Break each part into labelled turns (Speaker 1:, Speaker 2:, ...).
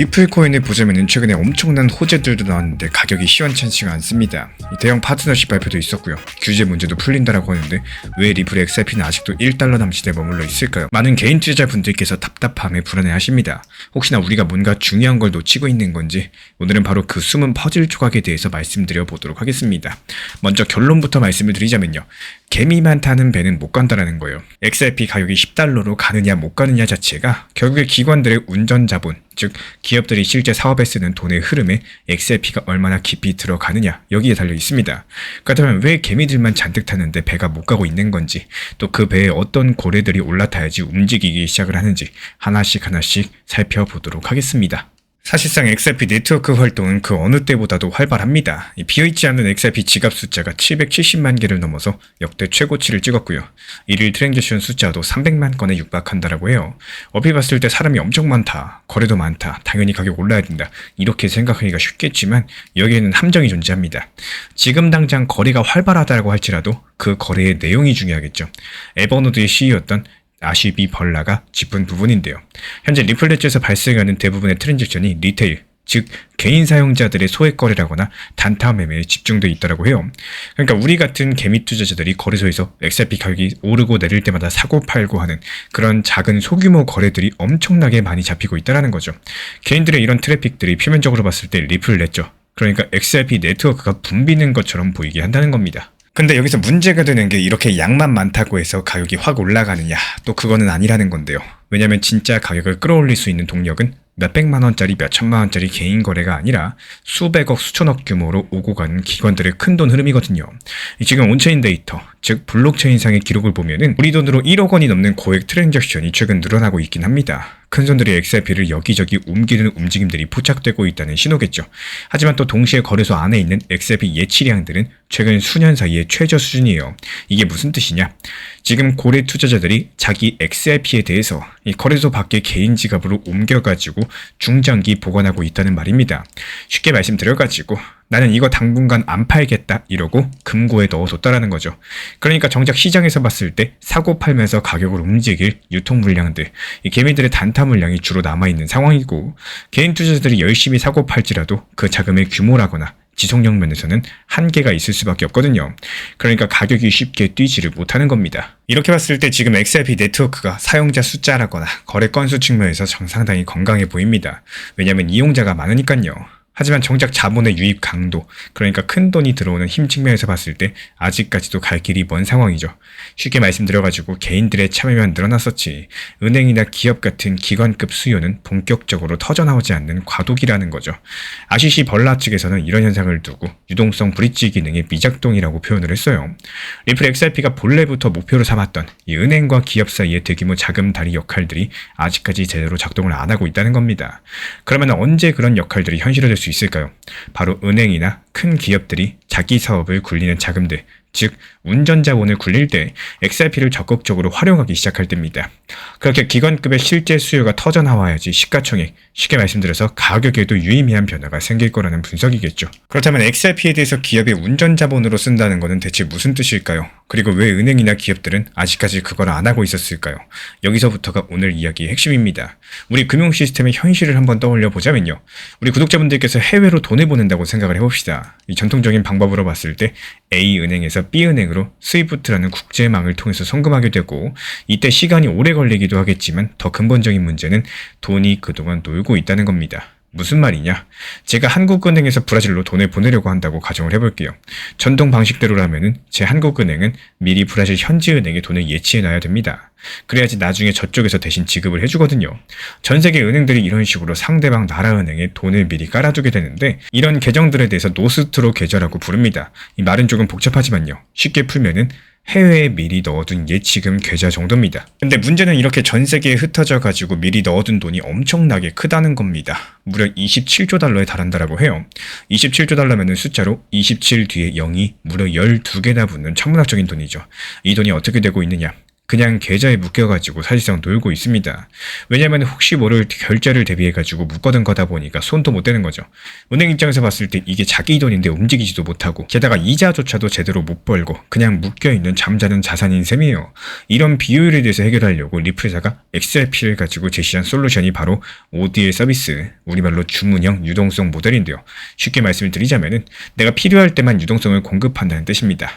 Speaker 1: 리플코인을 보자면 최근에 엄청난 호재들도 나왔는데 가격이 시원찮지가 않습니다. 대형 파트너십 발표도 있었고요. 규제 문제도 풀린다라고 하는데 왜 리플 XRP는 아직도 1달러 남짓에 머물러 있을까요? 많은 개인 투자자분들께서 답답함에 불안해하십니다. 혹시나 우리가 뭔가 중요한 걸 놓치고 있는 건지 오늘은 바로 그 숨은 퍼즐 조각에 대해서 말씀드려 보도록 하겠습니다. 먼저 결론부터 말씀을 드리자면요. 개미만 타는 배는 못 간다라는 거예요. XRP 가격이 10달러로 가느냐 못 가느냐 자체가 결국에 기관들의 운전 자본, 즉 기업들이 실제 사업에 쓰는 돈의 흐름에 XRP가 얼마나 깊이 들어가느냐 여기에 달려 있습니다. 그렇다면 왜 개미들만 잔뜩 타는데 배가 못 가고 있는 건지, 또 그 배에 어떤 고래들이 올라타야지 움직이기 시작을 하는지 하나씩 살펴보도록 하겠습니다. 사실상 XRP 네트워크 활동은 그 어느 때보다도 활발합니다. 비어있지 않는 XRP 지갑 숫자가 770만 개를 넘어서 역대 최고치를 찍었고요. 일일 트랜잭션 숫자도 300만 건에 육박한다라고 해요. 얼핏 봤을 때 사람이 엄청 많다, 거래도 많다, 당연히 가격 올라야 된다, 이렇게 생각하기가 쉽겠지만 여기에는 함정이 존재합니다. 지금 당장 거래가 활발하다고 할지라도 그 거래의 내용이 중요하겠죠. 에버노드의 CEO였던 아시비 벌라가 짚은 부분인데요. 현재 리플렛에서 발생하는 대부분의 트랜잭션이 리테일, 즉 개인 사용자들의 소액 거래라거나 단타 매매에 집중되어 있다고 해요. 그러니까 우리 같은 개미 투자자들이 거래소에서 XRP 가격이 오르고 내릴 때마다 사고 팔고 하는 그런 작은 소규모 거래들이 엄청나게 많이 잡히고 있다는 거죠. 개인들의 이런 트래픽들이 표면적으로 봤을 때 리플렛죠. 그러니까 XRP 네트워크가 붐비는 것처럼 보이게 한다는 겁니다. 근데 여기서 문제가 되는 게 이렇게 양만 많다고 해서 가격이 확 올라가느냐, 또 그거는 아니라는 건데요. 왜냐면 진짜 가격을 끌어올릴 수 있는 동력은 몇백만 원짜리 몇천만 원짜리 개인 거래가 아니라 수백억 수천억 규모로 오고 가는 기관들의 큰돈 흐름이거든요. 지금 온체인 데이터, 즉 블록체인상의 기록을 보면은 우리 돈으로 1억 원이 넘는 고액 트랜잭션이 최근 늘어나고 있긴 합니다. 큰손들이 XRP를 여기저기 옮기는 움직임들이 포착되고 있다는 신호겠죠. 하지만 또 동시에 거래소 안에 있는 XRP 예치량들은 최근 수년 사이에 최저 수준이에요. 이게 무슨 뜻이냐? 지금 고래 투자자들이 자기 XRP에 대해서 이 거래소 밖의 개인 지갑으로 옮겨가지고 중장기 보관하고 있다는 말입니다. 쉽게 말씀드려가지고 나는 이거 당분간 안 팔겠다 이러고 금고에 넣어뒀다라는 거죠. 그러니까 정작 시장에서 봤을 때 사고 팔면서 가격을 움직일 유통 물량들, 이 개미들의 단타 물량이 주로 남아있는 상황이고, 개인 투자자들이 열심히 사고 팔지라도 그 자금의 규모라거나 지속력 면에서는 한계가 있을 수밖에 없거든요. 그러니까 가격이 쉽게 뛰지를 못하는 겁니다. 이렇게 봤을 때 지금 XRP 네트워크가 사용자 숫자라거나 거래 건수 측면에서 상당히 건강해 보입니다. 왜냐하면 이용자가 많으니까요. 하지만 정작 자본의 유입 강도, 그러니까 큰 돈이 들어오는 힘 측면에서 봤을 때 아직까지도 갈 길이 먼 상황이죠. 쉽게 말씀드려가지고 개인들의 참여만 늘어났었지 은행이나 기업 같은 기관급 수요는 본격적으로 터져나오지 않는 과도기라는 거죠. 아시시 벌라 측에서는 이런 현상을 두고 유동성 브릿지 기능의 미작동이라고 표현을 했어요. 리플 XRP가 본래부터 목표로 삼았던 이 은행과 기업 사이의 대규모 자금다리 역할들이 아직까지 제대로 작동을 안 하고 있다는 겁니다. 그러면 언제 그런 역할들이 현실화될 수 있을까요? 바로 은행이나 큰 기업들이 자기 사업을 굴리는 자금들, 즉 운전자본을 굴릴 때 XRP를 적극적으로 활용하기 시작할 때입니다. 그렇게 기관급의 실제 수요가 터져나와야지 시가총액, 쉽게 말씀드려서 가격에도 유의미한 변화가 생길 거라는 분석이겠죠. 그렇다면 XRP에 대해서 기업의 운전자본으로 쓴다는 것은 대체 무슨 뜻일까요? 그리고 왜 은행이나 기업들은 아직까지 그걸 안 하고 있었을까요? 여기서부터가 오늘 이야기의 핵심입니다. 우리 금융 시스템의 현실을 한번 떠올려 보자면요. 우리 구독자분들께서 해외로 돈을 보낸다고 생각을 해봅시다. 이 전통적인 방법으로 봤을 때 A은행에서 B은행으로 스위프트라는 국제망을 통해서 송금하게 되고, 이때 시간이 오래 걸리기도 하겠지만 더 근본적인 문제는 돈이 그동안 놀고 있다는 겁니다. 무슨 말이냐? 제가 한국은행에서 브라질로 돈을 보내려고 한다고 가정을 해볼게요. 전통 방식대로라면은 제 한국은행은 미리 브라질 현지은행에 돈을 예치해놔야 됩니다. 그래야지 나중에 저쪽에서 대신 지급을 해주거든요. 전 세계 은행들이 이런 식으로 상대방 나라 은행에 돈을 미리 깔아두게 되는데, 이런 계정들에 대해서 노스트로 계좌라고 부릅니다. 이 말은 조금 복잡하지만요. 쉽게 풀면은 해외에 미리 넣어둔 예치금 계좌 정도입니다. 근데 문제는 이렇게 전 세계에 흩어져 가지고 미리 넣어둔 돈이 엄청나게 크다는 겁니다. 무려 27조 달러에 달한다라고 해요. 27조 달러면은 숫자로 27 뒤에 0이 무려 12개나 붙는 천문학적인 돈이죠. 이 돈이 어떻게 되고 있느냐? 그냥 계좌에 묶여가지고 사실상 놀고 있습니다. 왜냐면 혹시 모를 결제를 대비해가지고 묶어둔 거다 보니까 손도 못 대는 거죠. 은행 입장에서 봤을 때 이게 자기 돈인데 움직이지도 못하고 게다가 이자조차도 제대로 못 벌고 그냥 묶여있는 잠자는 자산인 셈이에요. 이런 비효율에 대해서 해결하려고 리플사가 XRP를 가지고 제시한 솔루션이 바로 ODL 서비스, 우리말로 주문형 유동성 모델인데요. 쉽게 말씀을 드리자면은 내가 필요할 때만 유동성을 공급한다는 뜻입니다.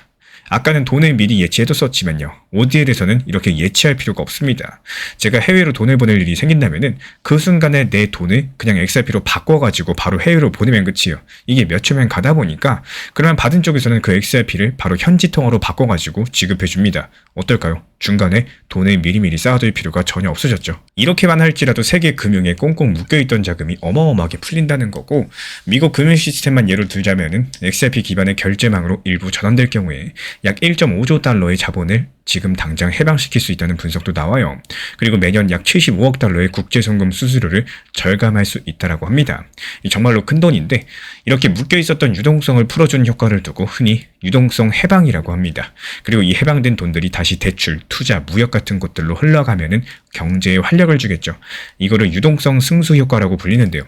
Speaker 1: 아까는 돈을 미리 예치해뒀었지만요. ODL에서는 이렇게 예치할 필요가 없습니다. 제가 해외로 돈을 보낼 일이 생긴다면은 그 순간에 내 돈을 그냥 XRP로 바꿔가지고 바로 해외로 보내면 끝이에요. 이게 몇 초면 가다 보니까 그러면 받은 쪽에서는 그 XRP를 바로 현지 통화로 바꿔가지고 지급해줍니다. 어떨까요? 중간에 돈을 미리미리 쌓아둘 필요가 전혀 없어졌죠. 이렇게만 할지라도 세계 금융에 꽁꽁 묶여있던 자금이 어마어마하게 풀린다는 거고, 미국 금융 시스템만 예로 들자면은 XRP 기반의 결제망으로 일부 전환될 경우에 약 1.5조 달러의 자본을 지금 당장 해방시킬 수 있다는 분석도 나와요. 그리고 매년 약 75억 달러의 국제송금 수수료를 절감할 수 있다고 합니다. 정말로 큰 돈인데 이렇게 묶여있었던 유동성을 풀어주는 효과를 두고 흔히 유동성 해방이라고 합니다. 그리고 이 해방된 돈들이 다시 대출, 투자, 무역 같은 곳들로 흘러가면은 경제에 활력을 주겠죠. 이거를 유동성 승수 효과라고 불리는데요.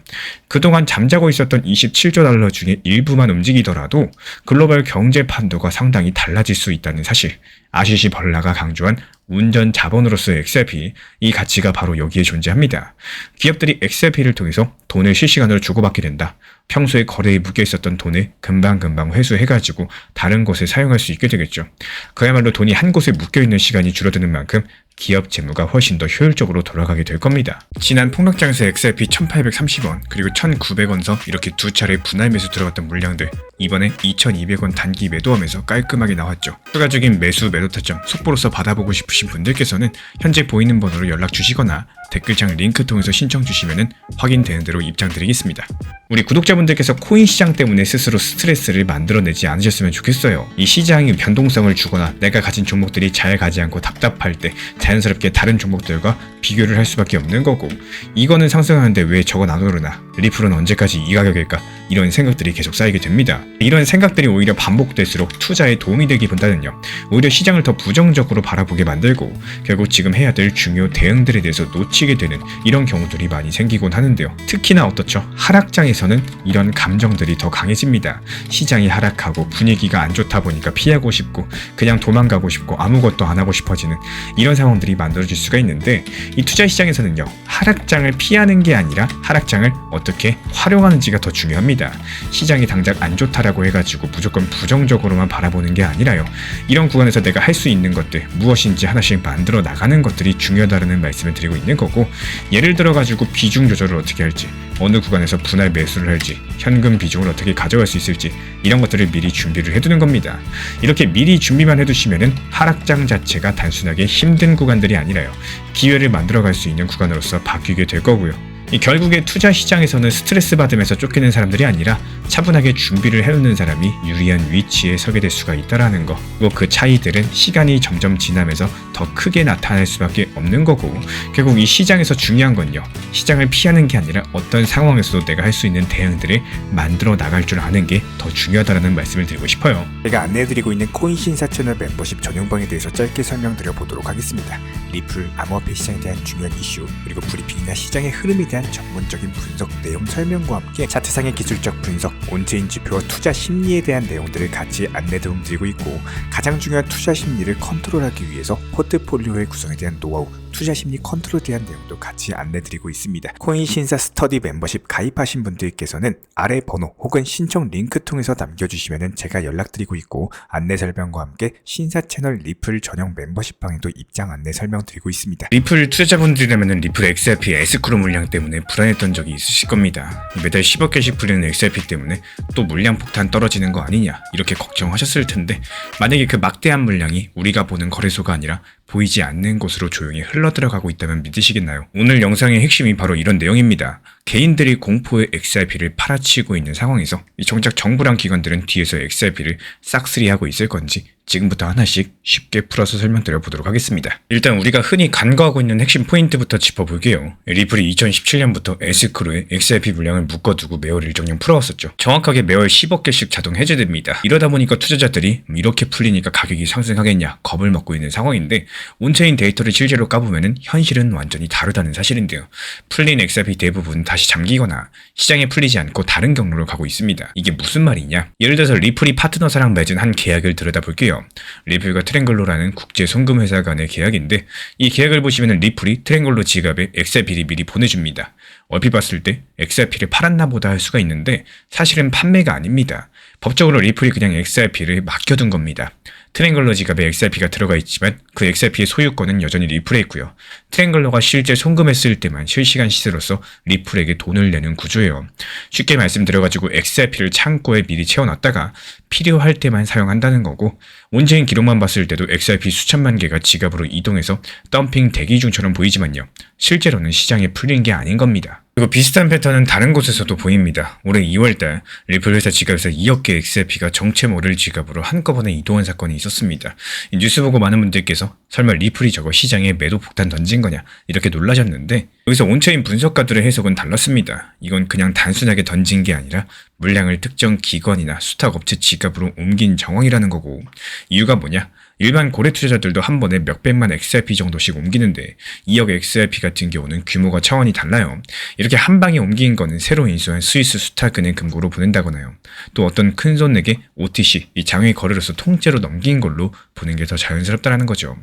Speaker 1: 그동안 잠자고 있었던 27조 달러 중에 일부만 움직이더라도 글로벌 경제 판도가 상당히 달라질 수 있다는 사실. 아시시 벌라가 강조한 운전 자본으로서의 XRP, 이 가치가 바로 여기에 존재합니다. 기업들이 XRP를 통해서 돈을 실시간으로 주고받게 된다. 평소에 거래에 묶여 있었던 돈을 금방금방 회수해가지고 다른 곳에 사용할 수 있게 되겠죠. 그야말로 돈이 한 곳에 묶여있는 시간이 줄어드는 만큼 기업 재무가 훨씬 더 효율적으로 돌아가게 될 겁니다. 지난 폭락장에서 XRP 1830원 그리고 1900원서 이렇게 두 차례 분할 매수 들어갔던 물량들, 이번에 2200원 단기 매도하면서 깔끔하게 나왔죠. 추가적인 매수 매도 타점 속보로서 받아보고 싶으신 분들께서는 현재 보이는 번호로 연락 주시거나 댓글창 링크 통해서 신청 주시면 확인되는 대로 입장 드리겠습니다. 우리 구독자분들께서 코인 시장 때문에 스스로 스트레스를 만들어내지 않으셨으면 좋겠어요. 이 시장이 변동성을 주거나 내가 가진 종목들이 잘 가지 않고 답답할 때 자연스럽게 다른 종목들과 비교를 할 수밖에 없는 거고, 이거는 상승하는데 왜 저건 안 오르나, 리플은 언제까지 이 가격일까, 이런 생각들이 계속 쌓이게 됩니다. 이런 생각들이 오히려 반복될수록 투자에 도움이 되기보다는요, 오히려 시장을 더 부정적으로 바라보게 만들고 결국 지금 해야 될 중요 대응들에 대해서 놓치게 되는 이런 경우들이 많이 생기곤 하는데요. 특히나 어떻죠? 하락장에서는 이런 감정들이 더 강해집니다. 시장이 하락하고 분위기가 안 좋다 보니까 피하고 싶고 그냥 도망가고 싶고 아무것도 안 하고 싶어지는 이런 상황들이 만들어질 수가 있는데, 이 투자 시장에서는요, 하락장을 피하는 게 아니라 하락장을 어떻게 활용하는지가 더 중요합니다. 시장이 당장 안 좋다라고 해가지고 무조건 부정적으로만 바라보는 게 아니라요, 이런 구간에서 내가 할 수 있는 것들 무엇인지 하나씩 만들어 나가는 것들이 중요하다는 말씀을 드리고 있는 거고, 예를 들어 가지고 비중 조절을 어떻게 할지, 어느 구간에서 분할 매수를 할지, 현금 비중을 어떻게 가져갈 수 있을지, 이런 것들을 미리 준비를 해두는 겁니다. 이렇게 미리 준비만 해두시면은 하락장 자체가 단순하게 힘든 구간들이 아니라요, 기회를 만들어갈 수 있는 구간으로서 바뀌게 될 거고요. 결국에 투자 시장에서는 스트레스 받으면서 쫓기는 사람들이 아니라 차분하게 준비를 해놓는 사람이 유리한 위치에 서게 될 수가 있다라는 거. 그리고 그 차이들은 시간이 점점 지나면서 더 크게 나타날 수밖에 없는 거고, 결국 이 시장에서 중요한 건요, 시장을 피하는 게 아니라 어떤 상황에서도 내가 할 수 있는 대응들을 만들어 나갈 줄 아는 게 더 중요하다는 말씀을 드리고 싶어요.
Speaker 2: 제가 안내해드리고 있는 코인 신사 채널 멤버십 전용방에 대해서 짧게 설명드려 보도록 하겠습니다. 리플, 암호화폐 시장에 대한 중요한 이슈, 그리고 브리핑이나 시장의 흐름에 대한 전문적인 분석 내용 설명과 함께 차트상의 기술적 분석, 온체인 지표와 투자 심리에 대한 내용들을 같이 안내 도움드리고 있고, 가장 중요한 투자 심리를 컨트롤하기 위해서 포트폴리오의 구성에 대한 노하우, 투자 심리 컨트롤에 대한 내용도 같이 안내드리고 있습니다. 코인 신사 스터디 멤버십 가입하신 분들께서는 아래 번호 혹은 신청 링크 통해서 남겨주시면 제가 연락드리고 있고, 안내 설명과 함께 신사 채널 리플 전용 멤버십 방에도 입장 안내 설명드리고 있습니다.
Speaker 1: 리플 투자자분들이라면 리플 XRP 에스크로 물량 때문에 불안했던 적이 있으실 겁니다. 매달 10억 개씩 풀리는 XRP 때문에 또 물량 폭탄 떨어지는 거 아니냐, 이렇게 걱정하셨을 텐데, 만약에 그 막대한 물량이 우리가 보는 거래소가 아니라 보이지 않는 곳으로 조용히 흘러들어가고 있다면 믿으시겠나요? 오늘 영상의 핵심이 바로 이런 내용입니다. 개인들이 공포의 XRP를 팔아치고 있는 상황에서 정작 정부랑 기관들은 뒤에서 XRP를 싹쓸이하고 있을 건지 지금부터 하나씩 쉽게 풀어서 설명드려 보도록 하겠습니다. 일단 우리가 흔히 간과하고 있는 핵심 포인트부터 짚어볼게요. 리플이 2017년부터 에스크로에 XRP 물량을 묶어두고 매월 일정량 풀어왔었죠. 정확하게 매월 10억 개씩 자동 해제됩니다. 이러다 보니까 투자자들이 이렇게 풀리니까 가격이 상승하겠냐 겁을 먹고 있는 상황인데, 온체인 데이터를 실제로 까보면 현실은 완전히 다르다는 사실인데요. 풀린 XRP 대부분 다시 잠기거나 시장에 풀리지 않고 다른 경로로 가고 있습니다. 이게 무슨 말이냐? 예를 들어서 리플이 파트너사랑 맺은 한 계약을 들여다볼게요. 리플과 트랭글로라는 국제 송금회사 간의 계약인데 이 계약을 보시면 리플이 트랭글로 지갑에 XRP를 미리 보내줍니다. 얼핏 봤을 때 XRP를 팔았나 보다 할 수가 있는데 사실은 판매가 아닙니다. 법적으로 리플이 그냥 XRP를 맡겨둔 겁니다. 트랭글러 지갑에 XRP가 들어가 있지만 그 XRP의 소유권은 여전히 리플에 있고요. 트랭글러가 실제 송금했을 때만 실시간 시세로서 리플에게 돈을 내는 구조예요. 쉽게 말씀드려가지고 XRP를 창고에 미리 채워놨다가 필요할 때만 사용한다는 거고 온체인 기록만 봤을 때도 XRP 수천만 개가 지갑으로 이동해서 덤핑 대기 중처럼 보이지만요. 실제로는 시장에 풀린 게 아닌 겁니다. 그리고 비슷한 패턴은 다른 곳에서도 보입니다. 올해 2월달 리플 회사 지갑에서 2억 개 XRP가 정체 모를 지갑으로 한꺼번에 이동한 사건이 있었습니다. 이 뉴스 보고 많은 분들께서 설마 리플이 저거 시장에 매도 폭탄 던진 거냐 이렇게 놀라셨는데 여기서 온체인 분석가들의 해석은 달랐습니다. 이건 그냥 단순하게 던진 게 아니라 물량을 특정 기관이나 수탁업체 지갑으로 옮긴 정황이라는 거고 이유가 뭐냐? 일반 고래 투자자들도 한 번에 몇백만 XRP 정도씩 옮기는데 2억 XRP 같은 경우는 규모가 차원이 달라요. 이렇게 한 방에 옮긴 거는 새로 인수한 스위스 수탁은행 금고로 보낸다거나요. 또 어떤 큰 손에게 OTC, 이 장외 거래로서 통째로 넘긴 걸로 보는 게 더 자연스럽다는 거죠.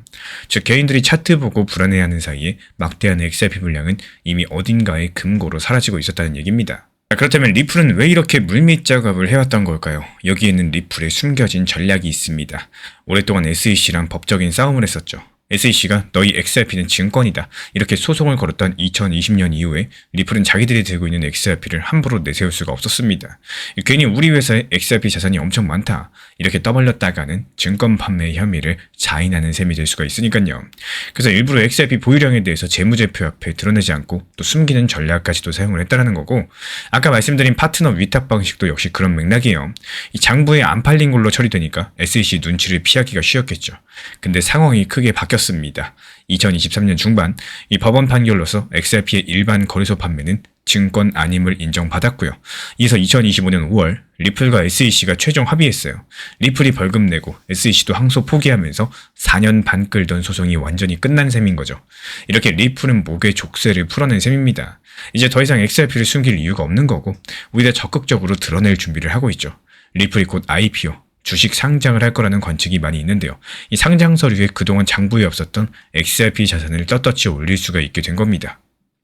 Speaker 1: 즉 개인들이 차트 보고 불안해하는 사이에 막대한 XRP 물량은 이미 어딘가에 금고로 사라지고 있었다는 얘기입니다. 그렇다면 리플은 왜 이렇게 물밑 작업을 해왔던 걸까요? 여기에는 리플에 숨겨진 전략이 있습니다. 오랫동안 SEC랑 법적인 싸움을 했었죠. SEC가 너희 XRP는 증권이다 이렇게 소송을 걸었던 2020년 이후에 리플은 자기들이 들고 있는 XRP를 함부로 내세울 수가 없었습니다. 괜히 우리 회사에 XRP 자산이 엄청 많다 이렇게 떠벌렸다가는 증권 판매 혐의를 자인하는 셈이 될 수가 있으니까요. 그래서 일부러 XRP 보유량에 대해서 재무제표 앞에 드러내지 않고 또 숨기는 전략까지도 사용을 했다는 거고 아까 말씀드린 파트너 위탁 방식도 역시 그런 맥락이에요. 이 장부에 안 팔린 걸로 처리되니까 SEC 눈치를 피하기가 쉬웠겠죠. 근데 상황이 크게 바뀌었습니다. 2023년 중반 이 법원 판결로서 XRP의 일반 거래소 판매는 증권 아님을 인정받았고요. 이어서 2025년 5월 리플과 SEC가 최종 합의했어요. 리플이 벌금 내고 SEC도 항소 포기하면서 4년 반 끌던 소송이 완전히 끝난 셈인 거죠. 이렇게 리플은 목의 족쇄를 풀어낸 셈입니다. 이제 더 이상 XRP를 숨길 이유가 없는 거고 오히려 적극적으로 드러낼 준비를 하고 있죠. 리플이 곧 IPO 주식 상장을 할 거라는 관측이 많이 있는데요. 이 상장 서류에 그동안 장부에 없었던 XRP 자산을 떳떳이 올릴 수가 있게 된 겁니다.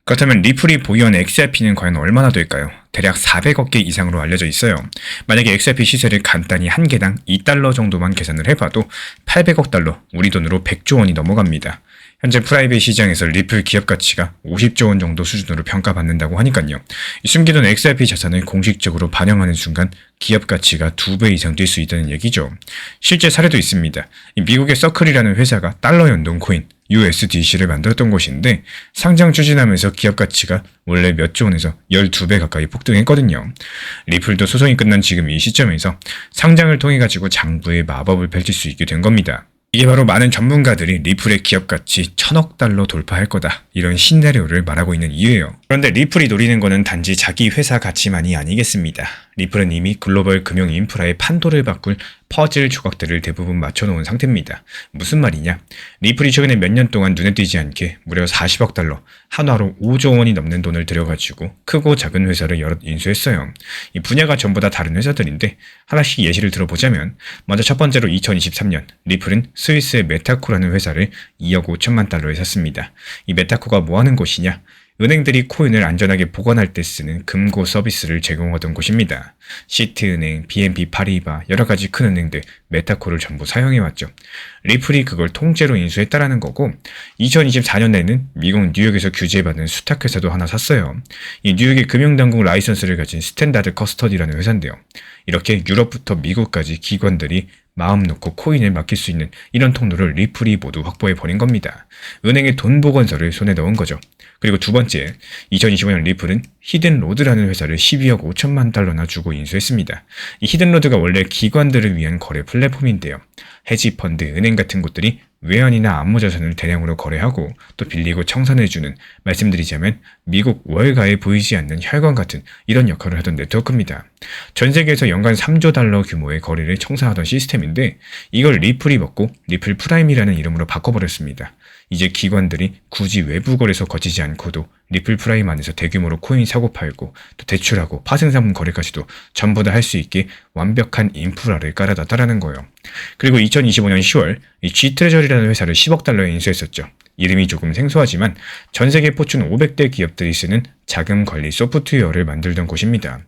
Speaker 1: 그렇다면 리플이 보유한 XRP는 과연 얼마나 될까요? 대략 400억 개 이상으로 알려져 있어요. 만약에 XRP 시세를 간단히 한 개당 2달러 정도만 계산을 해봐도 800억 달러, 우리 돈으로 100조 원이 넘어갑니다. 현재 프라이빗 시장에서 리플 기업 가치가 50조 원 정도 수준으로 평가받는다고 하니까요. 숨기던 XRP 자산을 공식적으로 반영하는 순간 기업 가치가 2배 이상 뛸 수 있다는 얘기죠. 실제 사례도 있습니다. 미국의 서클이라는 회사가 달러 연동 코인 USDC를 만들었던 곳인데 상장 추진하면서 기업 가치가 원래 몇 조 원에서 12배 가까이 폭등했거든요. 리플도 소송이 끝난 지금 이 시점에서 상장을 통해 가지고 장부의 마법을 펼칠 수 있게 된 겁니다. 이게 바로 많은 전문가들이 리플의 기업 가치 1000억 달러 돌파할 거다 이런 시나리오를 말하고 있는 이유예요. 그런데 리플이 노리는 거는 단지 자기 회사 가치만이 아니겠습니다. 리플은 이미 글로벌 금융 인프라의 판도를 바꿀 퍼즐 조각들을 대부분 맞춰놓은 상태입니다. 무슨 말이냐? 리플이 최근에 몇 년 동안 눈에 띄지 않게 무려 40억 달러, 한화로 5조 원이 넘는 돈을 들여가지고 크고 작은 회사를 여럿 인수했어요. 이 분야가 전부 다 다른 회사들인데 하나씩 예시를 들어보자면 먼저 첫 번째로 2023년 리플은 스위스의 메타코라는 회사를 2억 5천만 달러에 샀습니다. 이 메타코가 뭐하는 곳이냐? 은행들이 코인을 안전하게 보관할 때 쓰는 금고 서비스를 제공하던 곳입니다. 시트은행, BNP 파리바, 여러가지 큰 은행들, 메타코를 전부 사용해왔죠. 리플이 그걸 통째로 인수했다라는 거고 2024년에는 미국 뉴욕에서 규제받는 수탁회사도 하나 샀어요. 이 뉴욕의 금융당국 라이선스를 가진 스탠다드 커스터디라는 회사인데요. 이렇게 유럽부터 미국까지 기관들이 마음 놓고 코인을 맡길 수 있는 이런 통로를 리플이 모두 확보해버린 겁니다. 은행의 돈 보관서를 손에 넣은 거죠. 그리고 두 번째, 2025년 리플은 히든로드라는 회사를 12억 5천만 달러나 주고 인수했습니다. 이 히든로드가 원래 기관들을 위한 거래 플랫폼인데요. 헤지펀드, 은행 같은 곳들이 외환이나 암호자산을 대량으로 거래하고 또 빌리고 청산해주는, 말씀드리자면 미국 월가에 보이지 않는 혈관 같은 이런 역할을 하던 네트워크입니다. 전 세계에서 연간 3조 달러 규모의 거래를 청산하던 시스템인데 이걸 리플이 먹고 리플 프라임이라는 이름으로 바꿔버렸습니다. 이제 기관들이 굳이 외부 거래소 거치지 않고도 리플 프라임 안에서 대규모로 코인 사고 팔고 또 대출하고 파생상품 거래까지도 전부 다 할 수 있게 완벽한 인프라를 깔아놨다라는 거예요. 그리고 2025년 10월 이 G트레저리라는 회사를 10억 달러에 인수했었죠. 이름이 조금 생소하지만 전 세계 포춘 500대 기업들이 쓰는 자금 관리 소프트웨어를 만들던 곳입니다.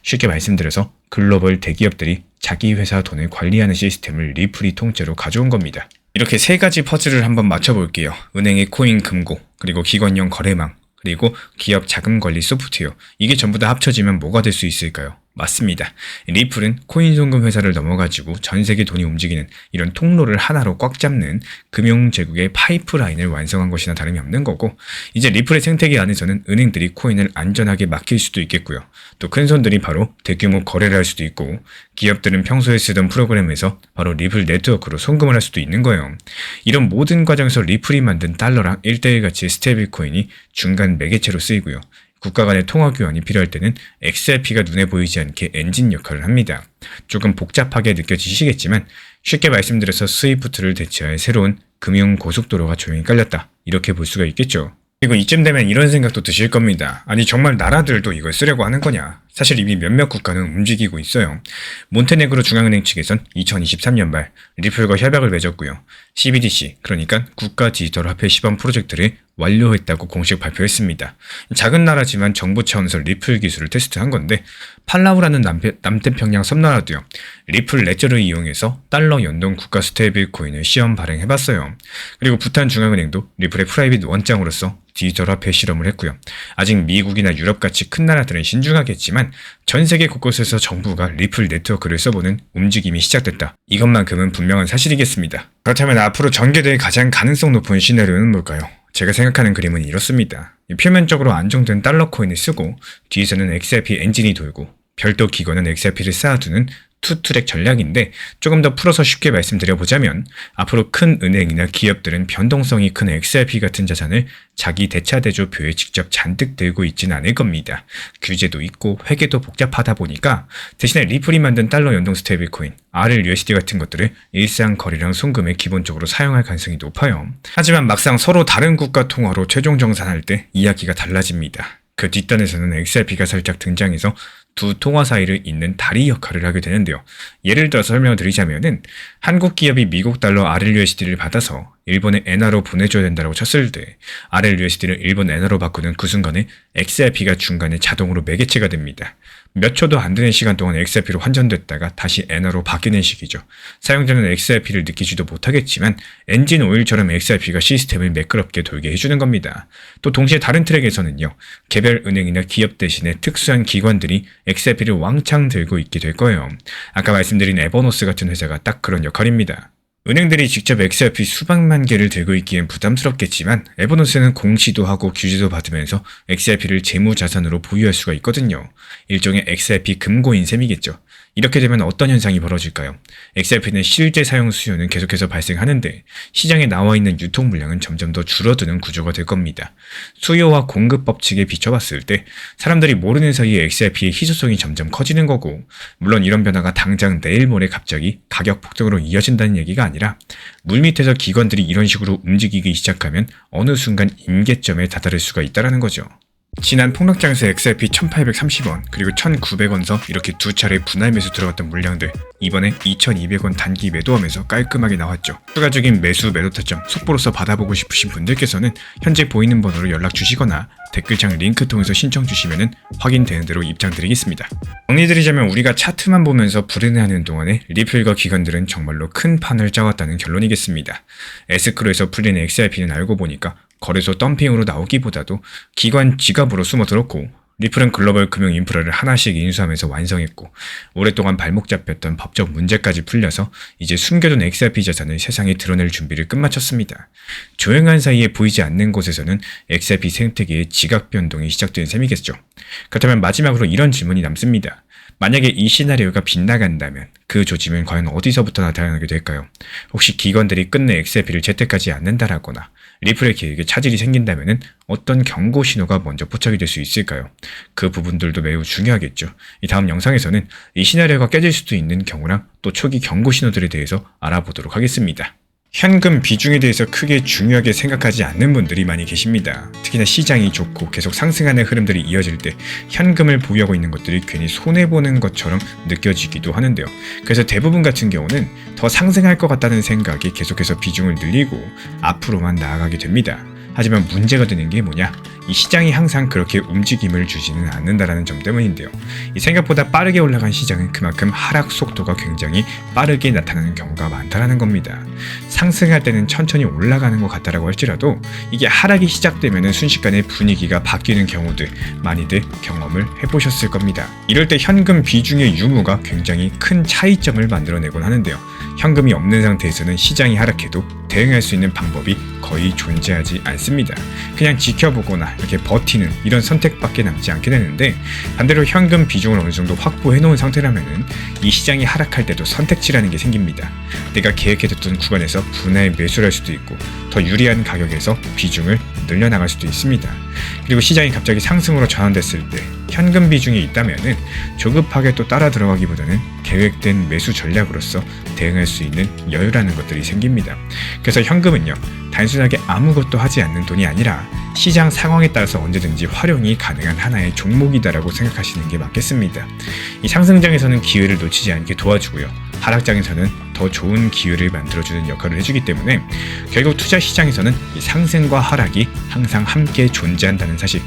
Speaker 1: 쉽게 말씀드려서 글로벌 대기업들이 자기 회사 돈을 관리하는 시스템을 리플이 통째로 가져온 겁니다. 이렇게 세 가지 퍼즐을 한번 맞춰볼게요. 은행의 코인 금고, 그리고 기관용 거래망, 그리고 기업 자금 관리 소프트웨어. 이게 전부 다 합쳐지면 뭐가 될 수 있을까요? 맞습니다. 리플은 코인 송금 회사를 넘어가지고 전 세계 돈이 움직이는 이런 통로를 하나로 꽉 잡는 금융 제국의 파이프라인을 완성한 것이나 다름이 없는 거고, 이제 리플의 생태계 안에서는 은행들이 코인을 안전하게 맡길 수도 있겠고요. 또 큰 손들이 바로 대규모 거래를 할 수도 있고, 기업들은 평소에 쓰던 프로그램에서 바로 리플 네트워크로 송금을 할 수도 있는 거예요. 이런 모든 과정에서 리플이 만든 달러랑 1대1 가치의 스테이블 코인이 중간 매개체로 쓰이고요. 국가 간의 통화 교환이 필요할 때는 XRP가 눈에 보이지 않게 엔진 역할을 합니다. 조금 복잡하게 느껴지시겠지만 쉽게 말씀드려서 스위프트를 대체할 새로운 금융 고속도로가 조용히 깔렸다, 이렇게 볼 수가 있겠죠. 그리고 이쯤 되면 이런 생각도 드실 겁니다. 아니 정말 나라들도 이걸 쓰려고 하는 거냐? 사실 이미 몇몇 국가는 움직이고 있어요. 몬테네그로 중앙은행 측에선 2023년 말 리플과 협약을 맺었고요. CBDC, 그러니까 국가 디지털 화폐 시범 프로젝트를 완료했다고 공식 발표했습니다. 작은 나라지만 정부 차원에서 리플 기술을 테스트한 건데, 팔라우라는 남태평양 섬나라도요. 리플 레저를 이용해서 달러 연동 국가 스테이블 코인을 시험 발행해봤어요. 그리고 부탄 중앙은행도 리플의 프라이빗 원장으로서 디지털 화폐 실험을 했고요. 아직 미국이나 유럽같이 큰 나라들은 신중하겠지만 전 세계 곳곳에서 정부가 리플 네트워크를 써보는 움직임이 시작됐다. 이것만큼은 분명한 사실이겠습니다. 그렇다면 앞으로 전개될 가장 가능성 높은 시나리오는 뭘까요? 제가 생각하는 그림은 이렇습니다. 표면적으로 안정된 달러 코인을 쓰고 뒤에서는 XRP 엔진이 돌고 별도 기관은 XRP를 쌓아두는 투트랙 전략인데, 조금 더 풀어서 쉽게 말씀드려보자면 앞으로 큰 은행이나 기업들은 변동성이 큰 XRP 같은 자산을 자기 대차대조표에 직접 잔뜩 들고 있진 않을 겁니다. 규제도 있고 회계도 복잡하다 보니까 대신에 리플이 만든 달러 연동 스테이블 코인 RLUSD 같은 것들을 일상 거래량 송금에 기본적으로 사용할 가능성이 높아요. 하지만 막상 서로 다른 국가 통화로 최종 정산할 때 이야기가 달라집니다. 그 뒷단에서는 XRP가 살짝 등장해서 두 통화 사이를 잇는 다리 역할을 하게 되는데요. 예를 들어서 설명을 드리자면은 한국 기업이 미국 달러 RLUSD를 받아서 일본의 엔화로 보내줘야 된다고 쳤을 때 RLUSD를 일본 엔화로 바꾸는 그 순간에 XRP가 중간에 자동으로 매개체가 됩니다. 몇 초도 안 되는 시간 동안 XRP로 환전됐다가 다시 엔화로 바뀌는 식이죠. 사용자는 XRP를 느끼지도 못하겠지만 엔진 오일처럼 XRP가 시스템을 매끄럽게 돌게 해주는 겁니다. 또 동시에 다른 트랙에서는요. 개별 은행이나 기업 대신에 특수한 기관들이 XRP를 왕창 들고 있게 될 거예요. 아까 말씀드린 에버노스 같은 회사가 딱 그런 역할입니다. 은행들이 직접 XRP 수백만 개를 들고 있기엔 부담스럽겠지만 에버노스는 공시도 하고 규제도 받으면서 XRP를 재무자산으로 보유할 수가 있거든요. 일종의 XRP 금고인 셈이겠죠. 이렇게 되면 어떤 현상이 벌어질까요? XRP는 실제 사용 수요는 계속해서 발생하는데 시장에 나와 있는 유통 물량은 점점 더 줄어드는 구조가 될 겁니다. 수요와 공급 법칙에 비춰봤을 때 사람들이 모르는 사이에 XRP의 희소성이 점점 커지는 거고, 물론 이런 변화가 당장 내일 모레 갑자기 가격 폭등으로 이어진다는 얘기가 아니라 물밑에서 기관들이 이런 식으로 움직이기 시작하면 어느 순간 임계점에 다다를 수가 있다는 거죠. 지난 폭락장에서 XRP 1830원 그리고 1900원서 이렇게 두 차례 분할 매수 들어갔던 물량들, 이번에 2200원 단기 매도하면서 깔끔하게 나왔죠. 추가적인 매수 매도 타점 속보로서 받아보고 싶으신 분들께서는 현재 보이는 번호로 연락 주시거나 댓글창 링크 통해서 신청 주시면 확인되는 대로 입장 드리겠습니다. 정리드리자면 우리가 차트만 보면서 불안해하는 동안에 리플과 기관들은 정말로 큰 판을 짜왔다는 결론이겠습니다. 에스크로에서 풀린 XRP는 알고 보니까 거래소 덤핑으로 나오기보다도 기관 지갑으로 숨어들었고, 리플은 글로벌 금융 인프라를 하나씩 인수하면서 완성했고, 오랫동안 발목 잡혔던 법적 문제까지 풀려서 이제 숨겨둔 XRP 자산을 세상에 드러낼 준비를 끝마쳤습니다. 조용한 사이에 보이지 않는 곳에서는 XRP 생태계의 지각 변동이 시작된 셈이겠죠. 그렇다면 마지막으로 이런 질문이 남습니다. 만약에 이 시나리오가 빗나간다면 그 조짐은 과연 어디서부터 나타나게 될까요? 혹시 기관들이 끝내 XRP를 채택하지 않는다라거나 리플의 계획에 차질이 생긴다면 어떤 경고 신호가 먼저 포착이 될 수 있을까요? 그 부분들도 매우 중요하겠죠. 이 다음 영상에서는 이 시나리오가 깨질 수도 있는 경우랑 또 초기 경고 신호들에 대해서 알아보도록 하겠습니다. 현금 비중에 대해서 크게 중요하게 생각하지 않는 분들이 많이 계십니다. 특히나 시장이 좋고 계속 상승하는 흐름들이 이어질 때 현금을 보유하고 있는 것들이 괜히 손해보는 것처럼 느껴지기도 하는데요. 그래서 대부분 같은 경우는 더 상승할 것 같다는 생각이 계속해서 비중을 늘리고 앞으로만 나아가게 됩니다. 하지만 문제가 되는 게 뭐냐? 이 시장이 항상 그렇게 움직임을 주지는 않는다라는 점 때문인데요. 이 생각보다 빠르게 올라간 시장은 그만큼 하락 속도가 굉장히 빠르게 나타나는 경우가 많다라는 겁니다. 상승할 때는 천천히 올라가는 것 같다라고 할지라도 이게 하락이 시작되면 순식간에 분위기가 바뀌는 경우들 많이들 경험을 해보셨을 겁니다. 이럴 때 현금 비중의 유무가 굉장히 큰 차이점을 만들어내곤 하는데요. 현금이 없는 상태에서는 시장이 하락해도 대응할 수 있는 방법이 거의 존재하지 않습니다. 그냥 지켜보거나 이렇게 버티는 이런 선택밖에 남지 않게 되는데, 반대로 현금 비중을 어느 정도 확보해 놓은 상태라면은 이 시장이 하락할 때도 선택지라는 게 생깁니다. 내가 계획해뒀던 구간에서 분할 매수를 할 수도 있고 더 유리한 가격에서 비중을 늘려나갈 수도 있습니다. 그리고 시장이 갑자기 상승으로 전환됐을 때 현금 비중이 있다면은 조급하게 또 따라 들어가기보다는 계획된 매수 전략으로서 대응할 수 있는 여유라는 것들이 생깁니다. 그래서 현금은요, 단순하게 아무것도 하지 않는 돈이 아니라 시장 상황에 따라서 언제든지 활용이 가능한 하나의 종목이다라고 생각하시는 게 맞겠습니다. 이 상승장에서는 기회를 놓치지 않게 도와주고요, 하락장에서는 더 좋은 기회를 만들어주는 역할을 해주기 때문에 결국 투자 시장에서는 이 상승과 하락이 항상 함께 존재한다는 사실,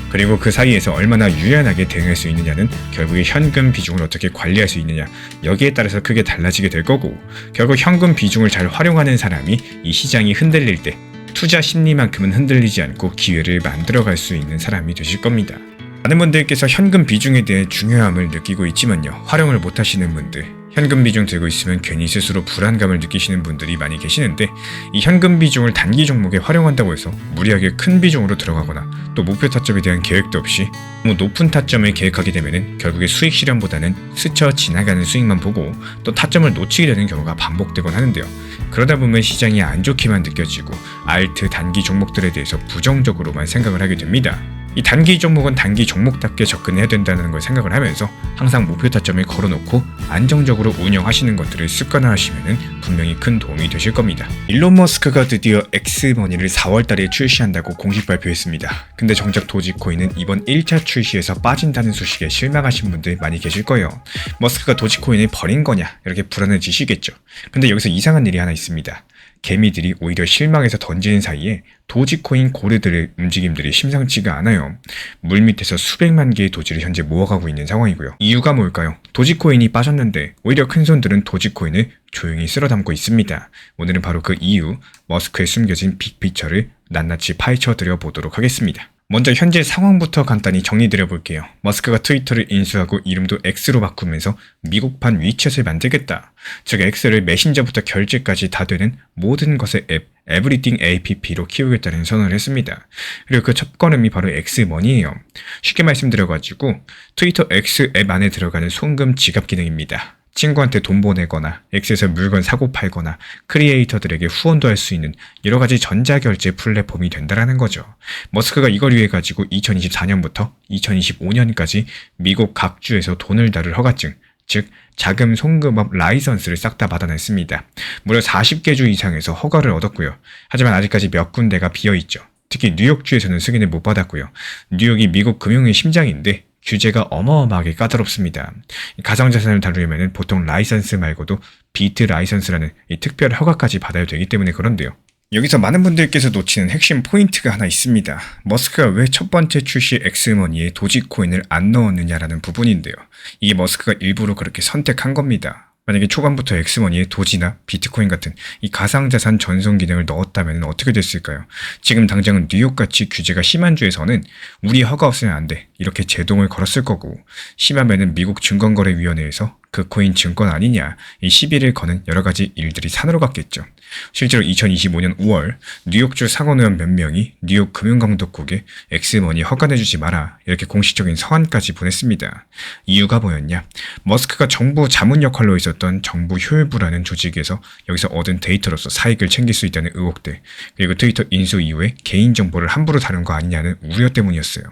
Speaker 1: 그리고 그 사이에서 얼마나 유연하게 대응할 수 있느냐는 결국에 현금 비중을 어떻게 관리할 수 있느냐, 여기에 따라서 크게 달라지게 될 거고, 결국 현금 비중을 잘 활용하는 사람이 이 시장이 흔들릴 때 투자 심리만큼은 흔들리지 않고 기회를 만들어갈 수 있는 사람이 되실 겁니다. 많은 분들께서 현금 비중에 대해 중요함을 느끼고 있지만요, 활용을 못하시는 분들, 현금 비중 들고 있으면 괜히 스스로 불안감을 느끼시는 분들이 많이 계시는데, 이 현금 비중을 단기 종목에 활용한다고 해서 무리하게 큰 비중으로 들어가거나 또 목표 타점에 대한 계획도 없이 너무 높은 타점을 계획하게 되면 결국에 수익 실현보다는 스쳐 지나가는 수익만 보고 또 타점을 놓치게 되는 경우가 반복되곤 하는데요. 그러다 보면 시장이 안 좋게만 느껴지고 알트 단기 종목들에 대해서 부정적으로만 생각을 하게 됩니다. 이 단기 종목은 단기 종목답게 접근해야 된다는 걸 생각을 하면서 항상 목표 타점을 걸어놓고 안정적으로 운영하시는 것들을 습관화하시면 분명히 큰 도움이 되실 겁니다. 일론 머스크가 드디어 엑스머니를 4월달에 출시한다고 공식 발표했습니다. 근데 정작 도지코인은 이번 1차 출시에서 빠진다는 소식에 실망하신 분들 많이 계실 거예요. 머스크가 도지코인을 버린 거냐, 이렇게 불안해지시겠죠. 근데 여기서 이상한 일이 하나 있습니다. 개미들이 오히려 실망해서 던지는 사이에 도지코인 고르들의 움직임들이 심상치가 않아요. 물밑에서 수백만 개의 도지를 현재 모아가고 있는 상황이고요. 이유가 뭘까요? 도지코인이 빠졌는데 오히려 큰손들은 도지코인을 조용히 쓸어담고 있습니다. 오늘은 바로 그 이유, 머스크의 숨겨진 빅피처를 낱낱이 파헤쳐 드려 보도록 하겠습니다. 먼저 현재 상황부터 간단히 정리드려 볼게요. 머스크가 트위터를 인수하고 이름도 X로 바꾸면서 미국판 위챗을 만들겠다. 즉 X를 메신저부터 결제까지 다 되는 모든 것의 앱, 에브리띵 APP로 키우겠다는 선언을 했습니다. 그리고 그 첫걸음이 바로 엑스머니예요. 쉽게 말씀드려가지고 트위터 X 앱 안에 들어가는 송금 지갑 기능입니다. 친구한테 돈 보내거나 X에서 물건 사고 팔거나 크리에이터들에게 후원도 할 수 있는 여러가지 전자결제 플랫폼이 된다라는 거죠. 머스크가 이걸 위해 가지고 2024년부터 2025년까지 미국 각 주에서 돈을 다룰 허가증, 즉 자금 송금업 라이선스를 싹 다 받아냈습니다. 무려 40개 주 이상에서 허가를 얻었고요. 하지만 아직까지 몇 군데가 비어있죠. 특히 뉴욕주에서는 승인을 못 받았고요. 뉴욕이 미국 금융의 심장인데 규제가 어마어마하게 까다롭습니다. 가상자산을 다루려면 보통 라이선스 말고도 비트 라이선스라는 이 특별 허가까지 받아야 되기 때문에 그런데요. 여기서 많은 분들께서 놓치는 핵심 포인트가 하나 있습니다. 머스크가 왜 첫 번째 출시 엑스머니에 도지코인을 안 넣었느냐라는 부분인데요. 이게 머스크가 일부러 그렇게 선택한 겁니다. 만약에 초반부터 엑스머니에 도지나 비트코인 같은 이 가상자산 전송 기능을 넣었다면 어떻게 됐을까요? 지금 당장은 뉴욕같이 규제가 심한 주에서는 우리 허가 없으면 안 돼, 이렇게 제동을 걸었을 거고, 심하면은 미국 증권거래위원회에서 그 코인 증권 아니냐, 이 시비를 거는 여러 가지 일들이 산으로 갔겠죠. 실제로 2025년 5월 뉴욕주 상원의원 몇 명이 뉴욕 금융감독국에 엑스머니 허가내주지 마라 이렇게 공식적인 서한까지 보냈습니다. 이유가 뭐였냐? 머스크가 정부 자문 역할로 있었던 정부 효율부라는 조직에서 여기서 얻은 데이터로서 사익을 챙길 수 있다는 의혹들, 그리고 트위터 인수 이후에 개인정보를 함부로 다룬 거 아니냐는 우려 때문이었어요.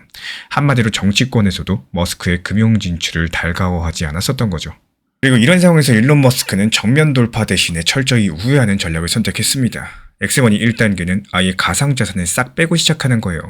Speaker 1: 한마디로 정치권에서도 머스크의 금융 진출을 달가워하지 않았었던 거죠. 그리고 이런 상황에서 일론 머스크는 정면 돌파 대신에 철저히 우회하는 전략을 선택했습니다. 엑스머니 1단계는 아예 가상자산을 싹 빼고 시작하는 거예요.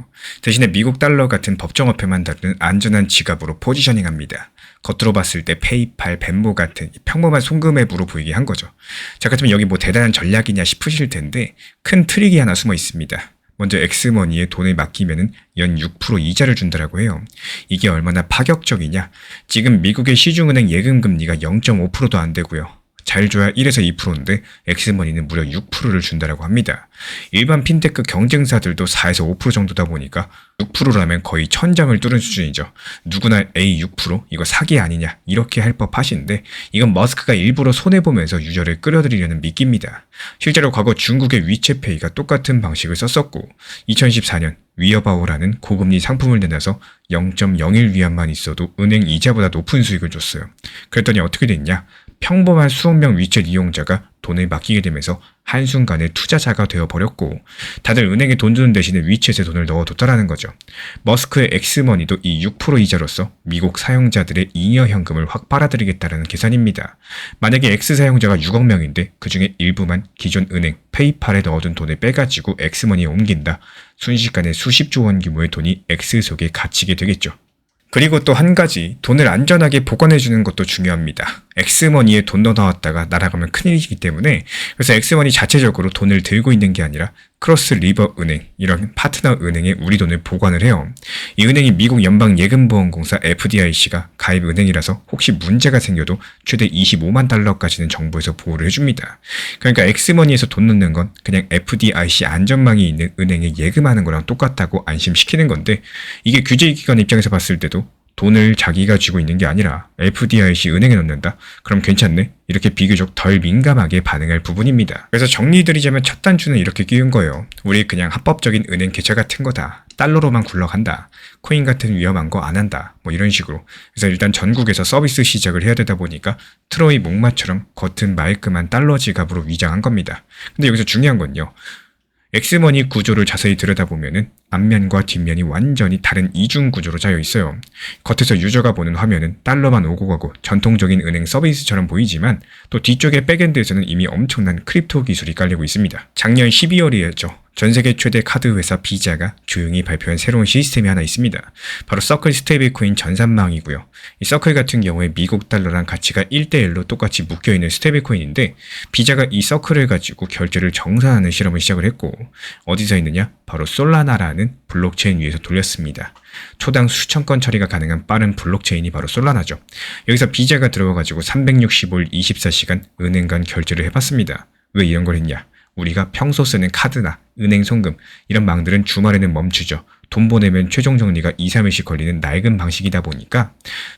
Speaker 1: 대신에 미국 달러 같은 법정화폐만 다루는 안전한 지갑으로 포지셔닝합니다. 겉으로 봤을 때 페이팔, 벤모 같은 평범한 송금 앱으로 보이게 한 거죠. 자, 그렇다면 여기 뭐 대단한 전략이냐 싶으실 텐데 큰 트릭이 하나 숨어 있습니다. 먼저 엑스머니에 돈을 맡기면은 연 6% 이자를 준다라고 해요. 이게 얼마나 파격적이냐? 지금 미국의 시중은행 예금금리가 0.5%도 안 되고요. 잘 줘야 1에서 2%인데 엑스머니는 무려 6%를 준다라고 합니다. 일반 핀테크 경쟁사들도 4에서 5% 정도다 보니까 6%라면 거의 천장을 뚫은 수준이죠. 누구나 A 6% 이거 사기 아니냐 이렇게 할 법하신데 이건 머스크가 일부러 손해보면서 유저를 끌어들이려는 미끼입니다. 실제로 과거 중국의 위챗페이가 똑같은 방식을 썼었고 2014년 위어바오라는 고금리 상품을 내놔서 0.01위안만 있어도 은행 이자보다 높은 수익을 줬어요. 그랬더니 어떻게 됐냐? 평범한 수억 명 위챗 이용자가 돈을 맡기게 되면서 한순간에 투자자가 되어버렸고 다들 은행에 돈 주는 대신에 위챗에 돈을 넣어뒀다라는 거죠. 머스크의 엑스머니도 이 6% 이자로서 미국 사용자들의 잉여 현금을 확 빨아들이겠다는 계산입니다. 만약에 엑스 사용자가 6억 명인데 그중에 일부만 기존 은행 페이팔에 넣어둔 돈을 빼가지고 엑스머니에 옮긴다. 순식간에 수십조 원 규모의 돈이 엑스 속에 갇히게 되겠죠. 그리고 또 한 가지, 돈을 안전하게 보관해주는 것도 중요합니다. 엑스머니에 돈 넣어놨다가 날아가면 큰일이기 때문에 그래서 엑스머니 자체적으로 돈을 들고 있는 게 아니라 크로스 리버 은행, 이런 파트너 은행에 우리 돈을 보관을 해요. 이 은행이 미국 연방예금보험공사 FDIC가 가입 은행이라서 혹시 문제가 생겨도 최대 25만 달러까지는 정부에서 보호를 해줍니다. 그러니까 엑스머니에서 돈 넣는 건 그냥 FDIC 안전망이 있는 은행에 예금하는 거랑 똑같다고 안심시키는 건데 이게 규제기관 입장에서 봤을 때도 돈을 자기가 쥐고 있는 게 아니라 FDIC 은행에 넣는다? 그럼 괜찮네? 이렇게 비교적 덜 민감하게 반응할 부분입니다. 그래서 정리드리자면 첫 단추는 이렇게 끼운 거예요. 우리 그냥 합법적인 은행 계좌 같은 거다. 달러로만 굴러간다. 코인 같은 위험한 거 안 한다. 뭐 이런 식으로. 그래서 일단 전국에서 서비스 시작을 해야 되다 보니까 트로이 목마처럼 겉은 말끔한 달러 지갑으로 위장한 겁니다. 근데 여기서 중요한 건요. 엑스머니 구조를 자세히 들여다보면은 앞면과 뒷면이 완전히 다른 이중 구조로 짜여 있어요. 겉에서 유저가 보는 화면은 달러만 오고 가고 전통적인 은행 서비스처럼 보이지만 또 뒤쪽의 백엔드에서는 이미 엄청난 크립토 기술이 깔리고 있습니다. 작년 12월이었죠. 전세계 최대 카드 회사 비자가 조용히 발표한 새로운 시스템이 하나 있습니다. 바로 서클 스테이블코인 전산망이고요. 이 서클 같은 경우에 미국 달러랑 가치가 1대1로 똑같이 묶여있는 스테이블코인인데 비자가 이 서클을 가지고 결제를 정산하는 실험을 시작을 했고 어디서 있느냐? 바로 솔라나라는 블록체인 위에서 돌렸습니다. 초당 수천 건 처리가 가능한 빠른 블록체인이 바로 솔라나죠. 여기서 비자가 들어가가지고 365일 24시간 은행 간 결제를 해봤습니다. 왜 이런 걸 했냐? 우리가 평소 쓰는 카드나 은행 송금 이런 망들은 주말에는 멈추죠. 돈 보내면 최종 정리가 2, 3일씩 걸리는 낡은 방식이다 보니까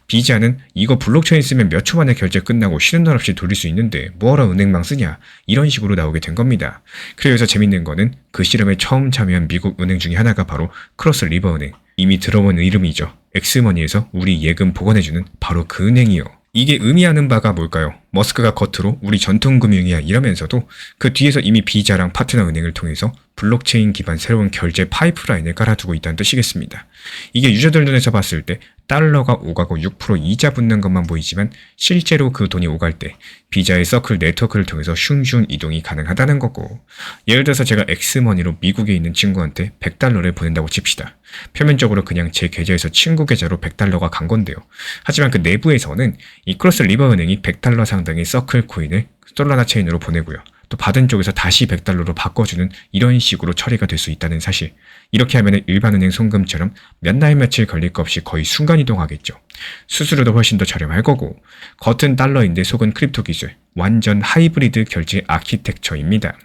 Speaker 1: 비자는 이거 블록체인 쓰면 몇 초 만에 결제 끝나고 쉬는 날 없이 돌릴 수 있는데 뭐하러 은행망 쓰냐 이런 식으로 나오게 된 겁니다. 그래서 재밌는 거는 그 실험에 처음 참여한 미국 은행 중에 하나가 바로 크로스 리버 은행. 이미 들어본 이름이죠. 엑스머니에서 우리 예금 보관해주는 바로 그 은행이요. 이게 의미하는 바가 뭘까요? 머스크가 겉으로 우리 전통금융이야 이러면서도 그 뒤에서 이미 비자랑 파트너 은행을 통해서 블록체인 기반 새로운 결제 파이프라인을 깔아두고 있다는 뜻이겠습니다. 이게 유저들 눈에서 봤을 때 달러가 오가고 6% 이자 붙는 것만 보이지만 실제로 그 돈이 오갈 때 비자의 서클 네트워크를 통해서 슝슝 이동이 가능하다는 거고 예를 들어서 제가 엑스머니로 미국에 있는 친구한테 100달러를 보낸다고 칩시다. 표면적으로 그냥 제 계좌에서 친구 계좌로 100달러가 간 건데요. 하지만 그 내부에서는 이 크로스 리버 은행이 100달러 상당의 서클 코인을 솔라나 체인으로 보내고요. 또 받은 쪽에서 다시 100달러로 바꿔주는 이런 식으로 처리가 될 수 있다는 사실. 이렇게 하면 일반 은행 송금처럼 몇 날 며칠 걸릴 것 없이 거의 순간이동하겠죠. 수수료도 훨씬 더 저렴할 거고 겉은 달러인데 속은 크립토 기술. 완전 하이브리드 결제 아키텍처입니다.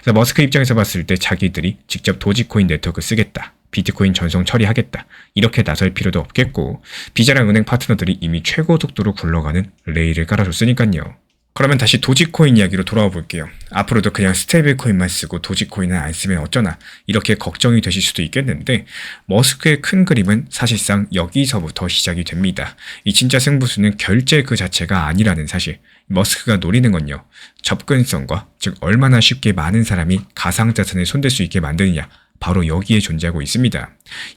Speaker 1: 그래서 머스크 입장에서 봤을 때 자기들이 직접 도지코인 네트워크 쓰겠다. 비트코인 전송 처리하겠다. 이렇게 나설 필요도 없겠고 비자랑 은행 파트너들이 이미 최고 속도로 굴러가는 레일을 깔아줬으니까요. 그러면 다시 도지코인 이야기로 돌아와 볼게요. 앞으로도 그냥 스테이블 코인만 쓰고 도지코인은 안 쓰면 어쩌나 이렇게 걱정이 되실 수도 있겠는데 머스크의 큰 그림은 사실상 여기서부터 시작이 됩니다. 이 진짜 승부수는 결제 그 자체가 아니라는 사실. 머스크가 노리는 건요. 접근성과 즉 얼마나 쉽게 많은 사람이 가상자산에 손댈 수 있게 만드느냐. 바로 여기에 존재하고 있습니다.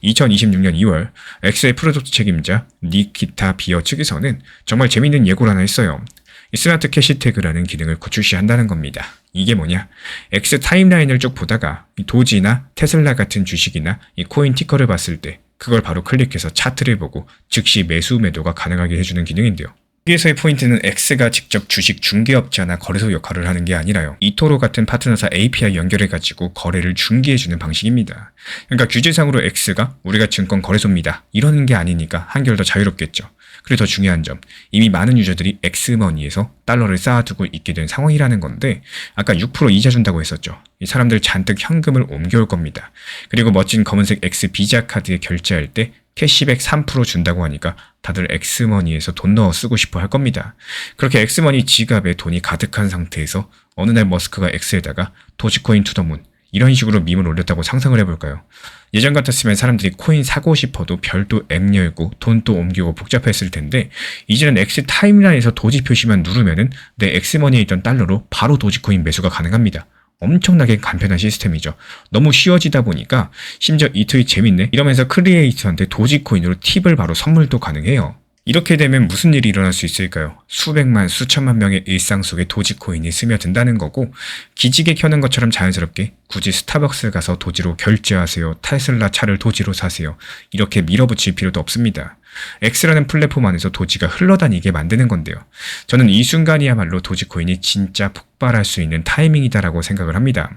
Speaker 1: 2026년 2월 엑스의 프로젝트 책임자 니키타 비어 측에서는 정말 재밌는 예고를 하나 했어요. 이 스마트 캐시태그라는 기능을 곧 출시한다는 겁니다. 이게 뭐냐? X 타임라인을 쭉 보다가 이 도지나 테슬라 같은 주식이나 이 코인 티커를 봤을 때 그걸 바로 클릭해서 차트를 보고 즉시 매수 매도가 가능하게 해주는 기능인데요. 여기에서의 포인트는 X가 직접 주식 중개업자나 거래소 역할을 하는 게 아니라요. 이토로 같은 파트너사 API 연결해가지고 거래를 중개해주는 방식입니다. 그러니까 규제상으로 X가 우리가 증권 거래소입니다. 이러는 게 아니니까 한결 더 자유롭겠죠. 그리고 더 중요한 점, 이미 많은 유저들이 X머니에서 달러를 쌓아두고 있게 된 상황이라는 건데 아까 6% 이자 준다고 했었죠. 이 사람들 잔뜩 현금을 옮겨올 겁니다. 그리고 멋진 검은색 X 비자 카드에 결제할 때 캐시백 3% 준다고 하니까 다들 X머니에서 돈 넣어 쓰고 싶어 할 겁니다. 그렇게 X머니 지갑에 돈이 가득한 상태에서 어느 날 머스크가 X에다가 도지코인 투더문 이런 식으로 밈을 올렸다고 상상을 해볼까요? 예전 같았으면 사람들이 코인 사고 싶어도 별도 앱 열고 돈 또 옮기고 복잡했을 텐데 이제는 X 타임라인에서 도지 표시만 누르면은 내 X머니에 있던 달러로 바로 도지코인 매수가 가능합니다. 엄청나게 간편한 시스템이죠. 너무 쉬워지다 보니까 심지어 이 트윗 재밌네 이러면서 크리에이터한테 도지코인으로 팁을 바로 선물도 가능해요. 이렇게 되면 무슨 일이 일어날 수 있을까요? 수백만, 수천만 명의 일상 속에 도지코인이 스며든다는 거고 기지개 켜는 것처럼 자연스럽게 굳이 스타벅스 가서 도지로 결제하세요. 테슬라 차를 도지로 사세요. 이렇게 밀어붙일 필요도 없습니다. X라는 플랫폼 안에서 도지가 흘러다니게 만드는 건데요. 저는 이 순간이야말로 도지코인이 진짜 폭발할 수 있는 타이밍이다라고 생각을 합니다.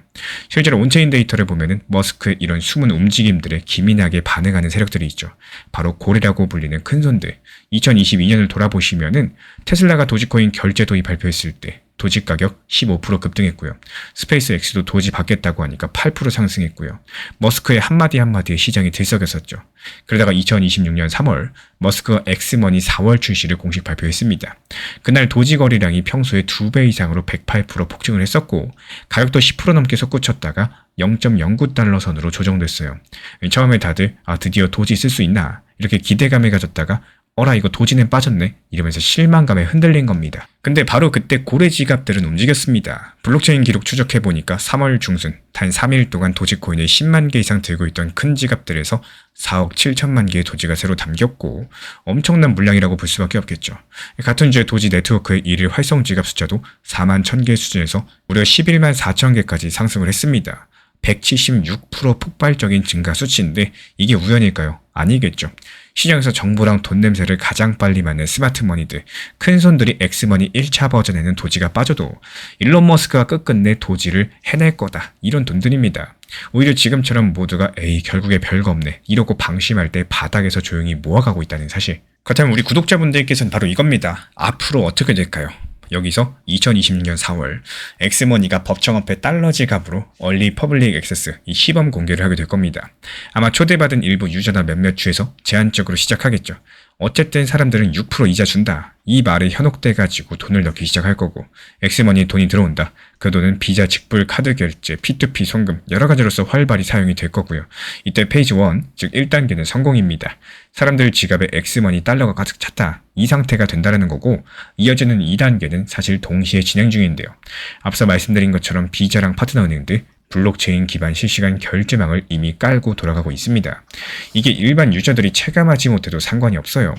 Speaker 1: 실제로 온체인 데이터를 보면은 머스크의 이런 숨은 움직임들에 기민하게 반응하는 세력들이 있죠. 바로 고래라고 불리는 큰손들. 2022년을 돌아보시면은 테슬라가 도지코인 결제 도입 발표했을 때 도지 가격 15% 급등했고요. 스페이스X도 도지 받겠다고 하니까 8% 상승했고요. 머스크의 한마디에 시장이 들썩였었죠. 그러다가 2026년 3월 머스크가 X머니 4월 출시를 공식 발표했습니다. 그날 도지 거래량이 평소의 2배 이상으로 108% 폭증을 했었고 가격도 10% 넘게 솟구쳤다가 0.09달러 선으로 조정됐어요. 처음에 다들 드디어 도지 쓸 수 있나 이렇게 기대감을 가졌다가 어라 이거 도지는 빠졌네 이러면서 실망감에 흔들린 겁니다. 근데 바로 그때 고래 지갑들은 움직였습니다. 블록체인 기록 추적해보니까 3월 중순 단 3일 동안 도지코인을 10만 개 이상 들고 있던 큰 지갑들에서 4억 7천만 개의 도지가 새로 담겼고 엄청난 물량이라고 볼 수밖에 없겠죠. 같은 주에 도지 네트워크의 일일 활성 지갑 숫자도 4만 1000개 수준에서 무려 11만 4천 개까지 상승을 했습니다. 176% 폭발적인 증가 수치인데 이게 우연일까요? 아니겠죠. 시장에서 정보랑 돈 냄새를 가장 빨리 맡는 스마트머니들, 큰손들이 X머니 1차 버전에는 도지가 빠져도 일론 머스크가 끝끝내 도지를 해낼 거다. 이런 돈들입니다. 오히려 지금처럼 모두가 에이 결국에 별거 없네 이러고 방심할 때 바닥에서 조용히 모아가고 있다는 사실. 그렇다면 우리 구독자분들께서는 바로 이겁니다. 앞으로 어떻게 될까요? 여기서 2026년 4월 엑스머니가 법정 앞에 달러 지갑으로 얼리 퍼블릭 액세스 이 시범 공개를 하게 될 겁니다. 아마 초대받은 일부 유저나 몇몇 주에서 제한적으로 시작하겠죠. 어쨌든 사람들은 6% 이자 준다. 이 말에 현혹돼가지고 돈을 넣기 시작할 거고 엑스머니에 돈이 들어온다. 그 돈은 비자 직불 카드 결제, P2P 송금 여러 가지로서 활발히 사용이 될 거고요. 이때 페이지 1, 즉 1단계는 성공입니다. 사람들 지갑에 엑스머니 달러가 가득 찼다. 이 상태가 된다는 거고 이어지는 2단계는 사실 동시에 진행 중인데요. 앞서 말씀드린 것처럼 비자랑 파트너 은행들 블록체인 기반 실시간 결제망을 이미 깔고 돌아가고 있습니다. 이게 일반 유저들이 체감하지 못해도 상관이 없어요.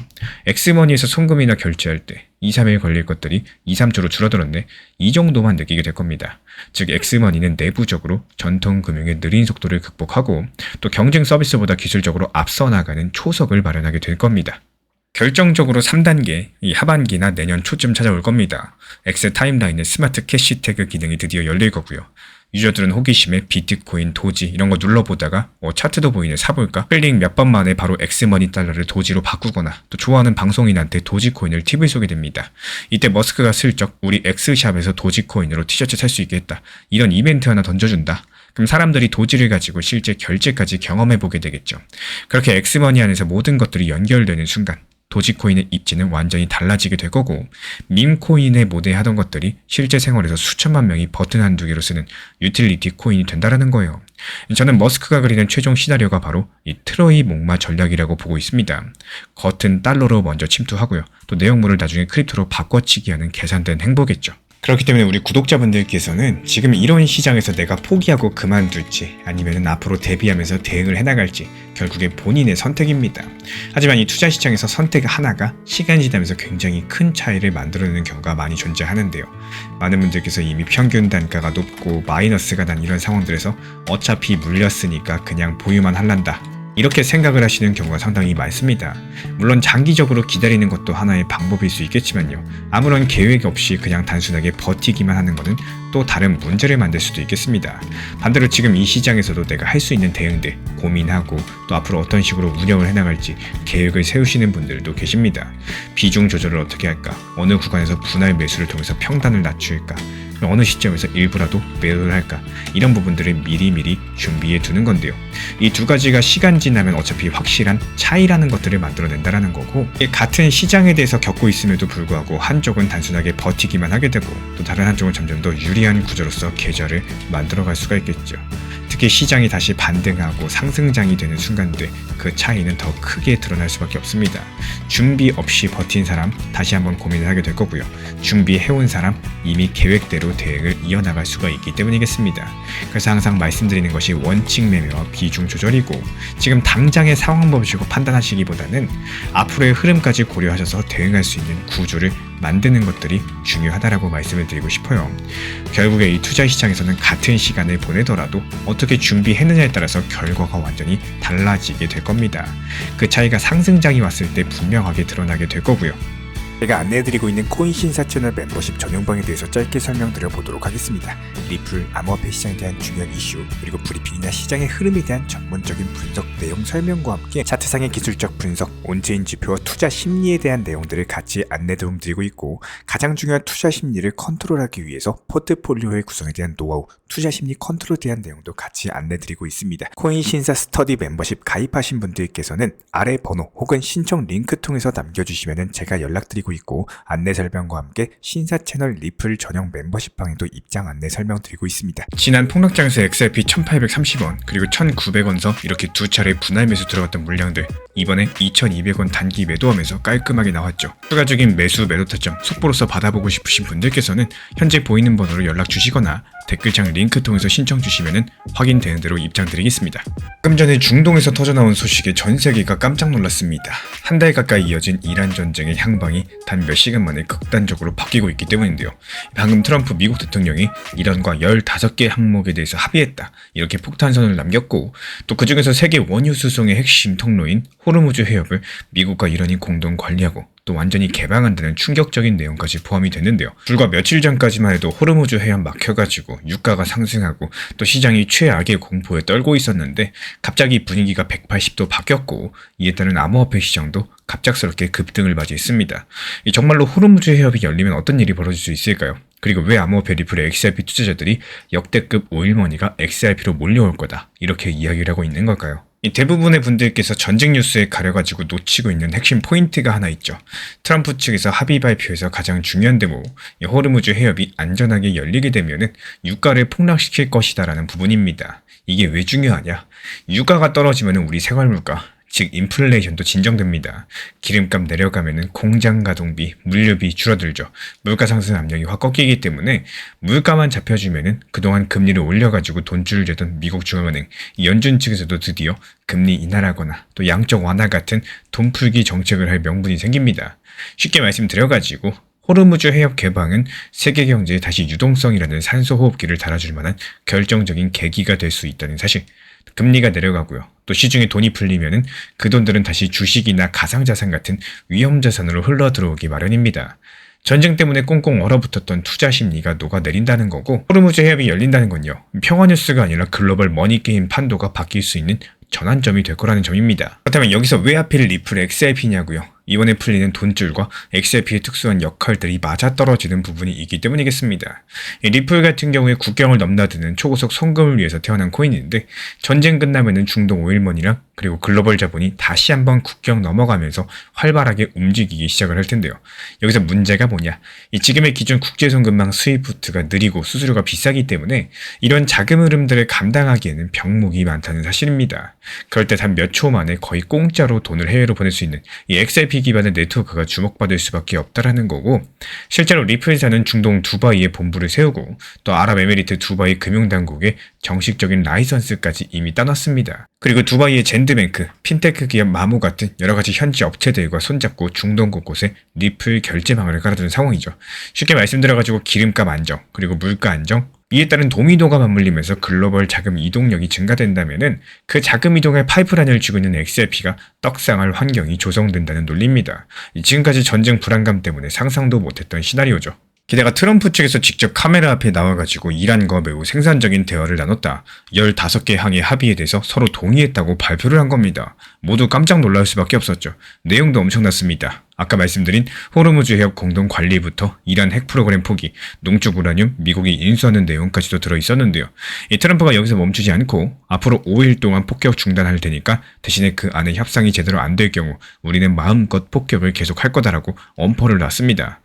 Speaker 1: 엑스머니에서 송금이나 결제할 때 2, 3일 걸릴 것들이 2, 3초로 줄어들었네. 이 정도만 느끼게 될 겁니다. 즉 엑스머니는 내부적으로 전통 금융의 느린 속도를 극복하고 또 경쟁 서비스보다 기술적으로 앞서 나가는 초석을 마련하게 될 겁니다. 결정적으로 3단계, 이 하반기나 내년 초쯤 찾아올 겁니다. X 타임라인의 스마트 캐시태그 기능이 드디어 열릴 거고요. 유저들은 호기심에 비트코인, 도지 이런 거 눌러보다가 차트도 보이네 사볼까? 클릭 몇 번 만에 바로 엑스머니 달러를 도지로 바꾸거나 또 좋아하는 방송인한테 도지코인을 팁을 쏘게 됩니다. 이때 머스크가 슬쩍 우리 엑스샵에서 도지코인으로 티셔츠 살 수 있게 했다. 이런 이벤트 하나 던져준다. 그럼 사람들이 도지를 가지고 실제 결제까지 경험해보게 되겠죠. 그렇게 엑스머니 안에서 모든 것들이 연결되는 순간 도지코인의 입지는 완전히 달라지게 될 거고, 밈코인에 모대하던 것들이 실제 생활에서 수천만 명이 버튼 한두 개로 쓰는 유틸리티 코인이 된다라는 거예요. 저는 머스크가 그리는 최종 시나리오가 바로 이 트로이 목마 전략이라고 보고 있습니다. 겉은 달러로 먼저 침투하고요. 또 내용물을 나중에 크립토로 바꿔치기 하는 계산된 행보겠죠. 그렇기 때문에 우리 구독자분들께서는 지금 이런 시장에서 내가 포기하고 그만둘지 아니면 앞으로 대비하면서 대응을 해나갈지 결국에 본인의 선택입니다. 하지만 이 투자 시장에서 선택 하나가 시간이 지나면서 굉장히 큰 차이를 만들어내는 경우가 많이 존재하는데요. 많은 분들께서 이미 평균 단가가 높고 마이너스가 난 이런 상황들에서 어차피 물렸으니까 그냥 보유만 할란다, 이렇게 생각을 하시는 경우가 상당히 많습니다. 물론 장기적으로 기다리는 것도 하나의 방법일 수 있겠지만요. 아무런 계획 없이 그냥 단순하게 버티기만 하는 것은 또 다른 문제를 만들 수도 있겠습니다. 반대로 지금 이 시장에서도 내가 할 수 있는 대응들 고민하고 또 앞으로 어떤 식으로 운영을 해나갈지 계획을 세우시는 분들도 계십니다. 비중 조절을 어떻게 할까? 어느 구간에서 분할 매수를 통해서 평단을 낮출까? 어느 시점에서 일부라도 매도를 할까? 이런 부분들을 미리미리 준비해 두는 건데요. 이 두 가지가 시간 지나면 어차피 확실한 차이라는 것들을 만들어낸다라는 거고, 같은 시장에 대해서 겪고 있음에도 불구하고 한쪽은 단순하게 버티기만 하게 되고 또 다른 한쪽은 점점 더 유리한 구조로서 계좌를 만들어갈 수가 있겠죠. 특히 시장이 다시 반등하고 상승장이 되는 순간들 그 차이는 더 크게 드러날 수밖에 없습니다. 준비 없이 버틴 사람 다시 한번 고민을 하게 될 거고요. 준비해온 사람 이미 계획대로 대응을 이어나갈 수가 있기 때문이겠습니다. 그래서 항상 말씀드리는 것이 원칙 매매와 비중 조절이고, 지금 당장의 상황 보시고 판단하시기보다는 앞으로의 흐름까지 고려하셔서 대응할 수 있는 구조를 만드는 것들이 중요하다라고 말씀을 드리고 싶어요. 결국에 이 투자 시장에서는 같은 시간을 보내더라도 어떻게 준비했느냐에 따라서 결과가 완전히 달라지게 될 겁니다. 그 차이가 상승장이 왔을 때 분명하게 드러나게 될 거고요.
Speaker 2: 제가 안내해드리고 있는 코인 신사 채널 멤버십 전용방에 대해서 짧게 설명드려 보도록 하겠습니다. 리플, 암호화폐 시장에 대한 중요한 이슈, 그리고 브리핑이나 시장의 흐름에 대한 전문적인 분석 내용 설명과 함께 차트상의 기술적 분석, 온체인 지표와 투자 심리에 대한 내용들을 같이 안내 도움드리고 있고, 가장 중요한 투자 심리를 컨트롤하기 위해서 포트폴리오의 구성에 대한 노하우, 투자 심리 컨트롤에 대한 내용도 같이 안내드리고 있습니다. 코인 신사 스터디 멤버십 가입하신 분들께서는 아래 번호 혹은 신청 링크 통해서 남겨주시면 제가 연락드리고 있고, 안내 설명과 함께 신사 채널 리플 전용 멤버십 방에도 입장 안내 설명드리고 있습니다.
Speaker 1: 지난 폭락장에서 XRP 1830원 그리고 1900원서 이렇게 두 차례 분할 매수 들어갔던 물량들, 이번에 2200원 단기 매도하면서 깔끔하게 나왔죠. 추가적인 매수 매도 타점 속보로서 받아보고 싶으신 분들께서는 현재 보이는 번호로 연락 주시거나 댓글창 링크 통해서 신청 주시면 확인되는 대로 입장 드리겠습니다. 조금 전에 중동에서 터져나온 소식에 전 세계가 깜짝 놀랐습니다. 한 달 가까이 이어진 이란 전쟁의 향방이 단 몇 시간 만에 극단적으로 바뀌고 있기 때문인데요. 방금 트럼프 미국 대통령이 이란과 15개 항목에 대해서 합의했다, 이렇게 폭탄선을 남겼고, 또 그중에서 세계 원유 수송의 핵심 통로인 호르무즈 해협을 미국과 이란이 공동 관리하고 또 완전히 개방한다는 충격적인 내용까지 포함이 됐는데요. 불과 며칠 전까지만 해도 호르무즈 해협 막혀가지고 유가가 상승하고 또 시장이 최악의 공포에 떨고 있었는데 갑자기 분위기가 180도 바뀌었고, 이에 따른 암호화폐 시장도 갑작스럽게 급등을 맞이했습니다. 정말로 호르무즈 해협이 열리면 어떤 일이 벌어질 수 있을까요? 그리고 왜 암호화폐 리플의 XRP 투자자들이 역대급 오일머니가 XRP로 몰려올 거다, 이렇게 이야기를 하고 있는 걸까요? 대부분의 분들께서 전쟁 뉴스에 가려가지고 놓치고 있는 핵심 포인트가 하나 있죠. 트럼프 측에서 합의 발표에서 가장 중요한 대목, 호르무즈 해협이 안전하게 열리게 되면 유가를 폭락시킬 것이다라는 부분입니다. 이게 왜 중요하냐? 유가가 떨어지면 우리 생활물가, 즉 인플레이션도 진정됩니다. 기름값 내려가면 공장 가동비, 물류비 줄어들죠. 물가 상승 압력이 확 꺾이기 때문에 물가만 잡혀주면 그동안 금리를 올려가지고 돈줄을 재던 미국 중앙은행, 연준 측에서도 드디어 금리 인하라거나 또 양적 완화 같은 돈 풀기 정책을 할 명분이 생깁니다. 쉽게 말씀드려가지고 호르무즈 해협 개방은 세계 경제에 다시 유동성이라는 산소 호흡기를 달아줄 만한 결정적인 계기가 될 수 있다는 사실. 금리가 내려가고요. 또 시중에 돈이 풀리면은 그 돈들은 다시 주식이나 가상자산 같은 위험자산으로 흘러 들어오기 마련입니다. 전쟁 때문에 꽁꽁 얼어붙었던 투자 심리가 녹아내린다는 거고, 호르무즈 해협이 열린다는 건요, 평화 뉴스가 아니라 글로벌 머니게임 판도가 바뀔 수 있는 전환점이 될 거라는 점입니다. 그렇다면 여기서 왜 하필 리플 XRP냐고요? 이번에 풀리는 돈줄과 XRP의 특수한 역할들이 맞아떨어지는 부분이 있기 때문이겠습니다. 이 리플 같은 경우에 국경을 넘나드는 초고속 송금을 위해서 태어난 코인인데 전쟁 끝나면은 중동 오일머니랑 그리고 글로벌 자본이 다시 한번 국경 넘어가면서 활발하게 움직이기 시작을 할 텐데요. 여기서 문제가 뭐냐? 이 지금의 기존 국제송금망 스위프트가 느리고 수수료가 비싸기 때문에 이런 자금 흐름들을 감당하기에는 병목이 많다는 사실입니다. 그럴 때 단 몇 초 만에 거의 공짜로 돈을 해외로 보낼 수 있는 이 XRP 기반의 네트워크가 주목받을 수밖에 없다라는 거고, 실제로 리플사는 중동 두바이에 본부를 세우고 또 아랍에미리트 두바이 금융당국에 정식적인 라이선스까지 이미 따놨습니다. 그리고 두바이의 젠드뱅크, 핀테크 기업 마무 같은 여러가지 현지 업체들과 손잡고 중동 곳곳에 리플 결제망을 깔아둔 상황이죠. 쉽게 말씀드려가지고 기름값 안정, 그리고 물가 안정, 이에 따른 도미노가 맞물리면서 글로벌 자금 이동력이 증가된다면은 그 자금 이동의 파이프라인을 쥐고 있는 XRP가 떡상할 환경이 조성된다는 논리입니다. 지금까지 전쟁 불안감 때문에 상상도 못했던 시나리오죠. 게다가 트럼프 측에서 직접 카메라 앞에 나와가지고 이란과 매우 생산적인 대화를 나눴다. 15개 항의 합의에 대해서 서로 동의했다고 발표를 한 겁니다. 모두 깜짝 놀랄 수밖에 없었죠. 내용도 엄청났습니다. 아까 말씀드린 호르무즈 해협 공동 관리부터 이란 핵 프로그램 포기, 농축 우라늄 미국이 인수하는 내용까지도 들어있었는데요. 이 트럼프가 여기서 멈추지 않고 앞으로 5일 동안 폭격 중단할 테니까 대신에 그 안에 협상이 제대로 안 될 경우 우리는 마음껏 폭격을 계속할 거다라고 엄포를 놨습니다.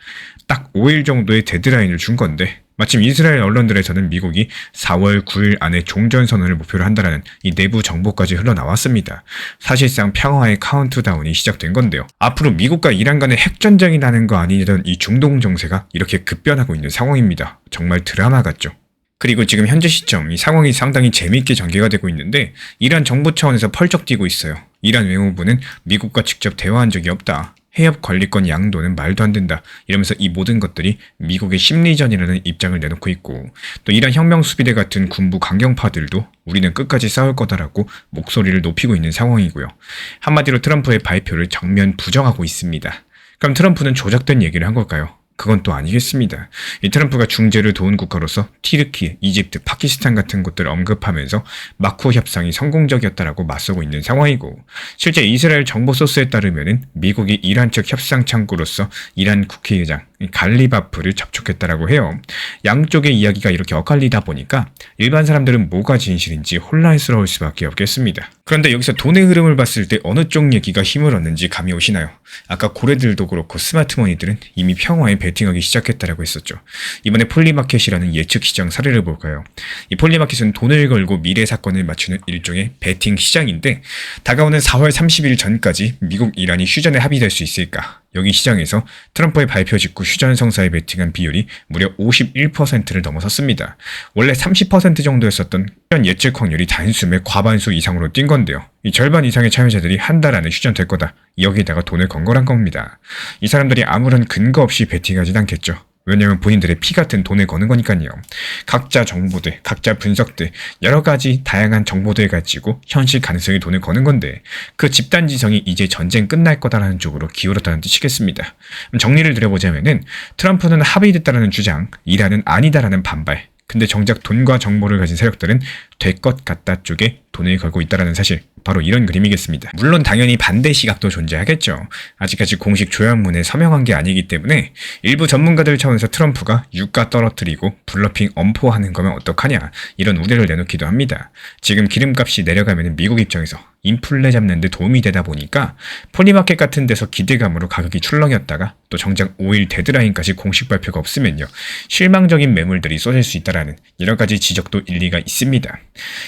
Speaker 1: 딱 5일 정도의 데드라인을 준 건데 마침 이스라엘 언론들에서는 미국이 4월 9일 안에 종전선언을 목표로 한다라는 이 내부 정보까지 흘러나왔습니다. 사실상 평화의 카운트다운이 시작된 건데요. 앞으로 미국과 이란 간의 핵전쟁이 나는 거 아니냐던 이 중동 정세가 이렇게 급변하고 있는 상황입니다. 정말 드라마 같죠. 그리고 지금 현재 시점 이 상황이 상당히 재미있게 전개가 되고 있는데 이란 정부 차원에서 펄쩍 뛰고 있어요. 이란 외무부는 미국과 직접 대화한 적이 없다. 해협 관리권 양도는 말도 안 된다. 이러면서 이 모든 것들이 미국의 심리전이라는 입장을 내놓고 있고 또 이란 혁명수비대 같은 군부 강경파들도 우리는 끝까지 싸울 거다라고 목소리를 높이고 있는 상황이고요. 한마디로 트럼프의 발표를 정면 부정하고 있습니다. 그럼 트럼프는 조작된 얘기를 한 걸까요? 그건 또 아니겠습니다. 이 트럼프가 중재를 도운 국가로서 티르키, 이집트, 파키스탄 같은 곳들을 언급하면서 마쿠 협상이 성공적이었다라고 맞서고 있는 상황이고 실제 이스라엘 정보 소스에 따르면은 미국이 이란 측 협상 창구로서 이란 국회의장 갈리바프를 접촉했다라고 해요. 양쪽의 이야기가 이렇게 엇갈리다 보니까 일반 사람들은 뭐가 진실인지 혼란스러울 수밖에 없겠습니다. 그런데 여기서 돈의 흐름을 봤을 때 어느 쪽 얘기가 힘을 얻는지 감이 오시나요? 아까 고래들도 그렇고 스마트머니들은 이미 평화에 베팅하기 시작했다라고 했었죠. 이번에 폴리마켓이라는 예측 시장 사례를 볼까요? 이 폴리마켓은 돈을 걸고 미래 사건을 맞추는 일종의 베팅 시장인데 다가오는 4월 30일 전까지 미국 이란이 휴전에 합의될 수 있을까? 여기 시장에서 트럼프의 발표 직후 휴전 성사에 베팅한 비율이 무려 51%를 넘어섰습니다. 원래 30% 정도였었던 휴전 예측 확률이 단숨에 과반수 이상으로 뛴 건데요. 이 절반 이상의 참여자들이 한 달 안에 휴전될 거다. 여기다가 돈을 건 거란 겁니다. 이 사람들이 아무런 근거 없이 베팅하진 않겠죠. 왜냐하면 본인들의 피 같은 돈을 거는 거니까요. 각자 정보들, 각자 분석들, 여러 가지 다양한 정보들 가지고 현실 가능성의 돈을 거는 건데 그 집단지성이 이제 전쟁 끝날 거다라는 쪽으로 기울었다는 뜻이겠습니다. 정리를 드려보자면은 트럼프는 합의됐다라는 주장, 이란은 아니다라는 반발, 근데 정작 돈과 정보를 가진 세력들은 될 것 같다 쪽에 돈을 걸고 있다는 사실, 바로 이런 그림이겠습니다. 물론 당연히 반대 시각도 존재하겠죠. 아직까지 공식 조약문에 서명한 게 아니기 때문에 일부 전문가들 차원에서 트럼프가 유가 떨어뜨리고 블러핑 엄포하는 거면 어떡하냐 이런 우려를 내놓기도 합니다. 지금 기름값이 내려가면 미국 입장에서 인플레 잡는 데 도움이 되다 보니까 폴리마켓 같은 데서 기대감으로 가격이 출렁였다가 또 정작 5일 데드라인까지 공식 발표가 없으면요 실망적인 매물들이 쏟아질 수 있다라는 여러 가지 지적도 일리가 있습니다.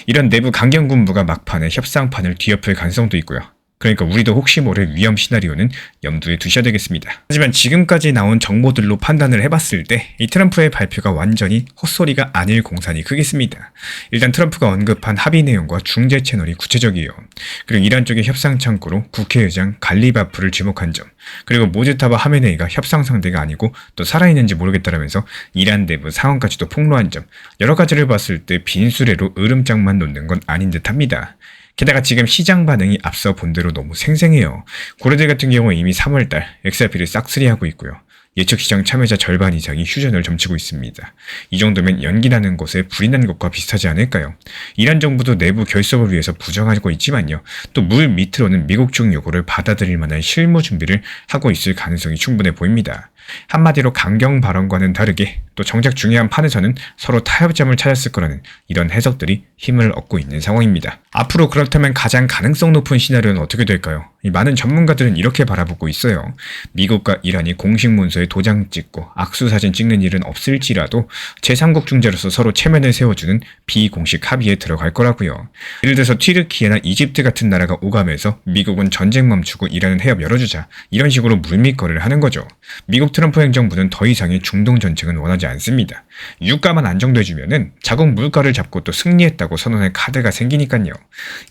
Speaker 1: 이런 내부 강경군부가 막판에 협상판을 뒤엎을 가능성도 있고요. 그러니까 우리도 혹시 모를 위험 시나리오는 염두에 두셔야 되겠습니다. 하지만 지금까지 나온 정보들로 판단을 해봤을 때 이 트럼프의 발표가 완전히 헛소리가 아닐 공산이 크겠습니다. 일단 트럼프가 언급한 합의 내용과 중재 채널이 구체적이에요. 그리고 이란 쪽의 협상 창구로 국회의장 갈리바프를 지목한 점, 그리고 모즈타바 하메네이가 협상 상대가 아니고 또 살아있는지 모르겠다라면서 이란 내부 상황까지도 폭로한 점, 여러 가지를 봤을 때 빈수레로 으름장만 놓는 건 아닌 듯합니다. 게다가 지금 시장 반응이 앞서 본 대로 너무 생생해요. 고래들 같은 경우는 이미 3월달 XRP를 싹쓸이하고 있고요. 예측 시장 참여자 절반 이상이 휴전을 점치고 있습니다. 이 정도면 연기 나는 곳에 불이 난 것과 비슷하지 않을까요? 이란 정부도 내부 결속을 위해서 부정하고 있지만요. 또 물 밑으로는 미국 쪽 요구를 받아들일 만한 실무 준비를 하고 있을 가능성이 충분해 보입니다. 한마디로 강경 발언과는 다르게 또 정작 중요한 판에서는 서로 타협점을 찾았을 거라는 이런 해석들이 힘을 얻고 있는 상황입니다. 앞으로 그렇다면 가장 가능성 높은 시나리오는 어떻게 될까요? 이 많은 전문가들은 이렇게 바라보고 있어요. 미국과 이란이 공식 문서에 도장 찍고 악수사진 찍는 일은 없을지라도 제3국 중재로서 서로 체면을 세워주는 비공식 합의에 들어갈 거라고요. 예를 들어서 튀르키예나 이집트 같은 나라가 오가면서 미국은 전쟁 멈추고 이란은 해협 열어주자, 이런 식으로 물밑거래를 하는 거죠. 미국 트럼프 행정부는 더 이상의 중동 전쟁은 원하지 않습니다. 유가만 안정돼주면은 자국 물가를 잡고 또 승리했다고 선언할 카드가 생기니까요.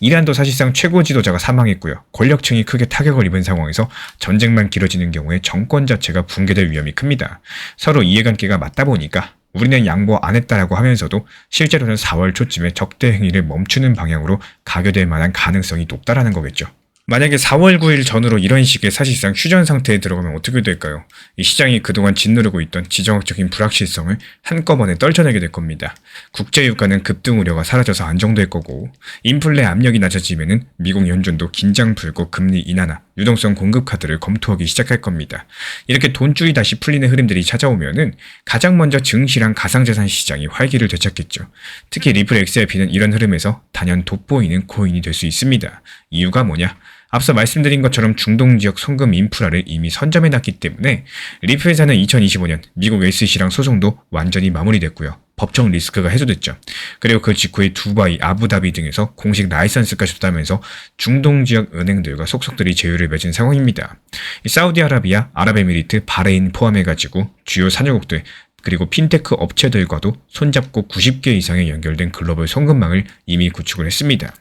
Speaker 1: 이란도 사실상 최고 지도자가 사망했고요. 권력층이 크게 타격을 입은 상황에서 전쟁만 길어지는 경우에 정권 자체가 붕괴될 위험이 큽니다. 서로 이해관계가 맞다 보니까 우리는 양보 안 했다라고 하면서도 실제로는 4월 초쯤에 적대 행위를 멈추는 방향으로 가결될 만한 가능성이 높다라는 거겠죠. 만약에 4월 9일 전후로 이런 식의 사실상 휴전 상태에 들어가면 어떻게 될까요? 이 시장이 그동안 짓누르고 있던 지정학적인 불확실성을 한꺼번에 떨쳐내게 될 겁니다. 국제유가는 급등 우려가 사라져서 안정될 거고, 인플레 압력이 낮아지면은 미국 연준도 긴장 풀고 금리 인하나 유동성 공급 카드를 검토하기 시작할 겁니다. 이렇게 돈줄이 다시 풀리는 흐름들이 찾아오면은 가장 먼저 증시랑 가상자산 시장이 활기를 되찾겠죠. 특히 리플 XRP는 이런 흐름에서 단연 돋보이는 코인이 될 수 있습니다. 이유가 뭐냐? 앞서 말씀드린 것처럼 중동 지역 송금 인프라를 이미 선점해놨기 때문에 리플 회사는 2025년 미국 SEC랑 소송도 완전히 마무리됐고요. 법정 리스크가 해소됐죠. 그리고 그 직후에 두바이, 아부다비 등에서 공식 라이선스까지 줬다면서 중동 지역 은행들과 속속들이 제휴를 맺은 상황입니다. 사우디아라비아, 아랍에미리트, 바레인 포함해가지고 주요 산유국들 그리고 핀테크 업체들과도 손잡고 90개 이상의 연결된 글로벌 송금망을 이미 구축을 했습니다.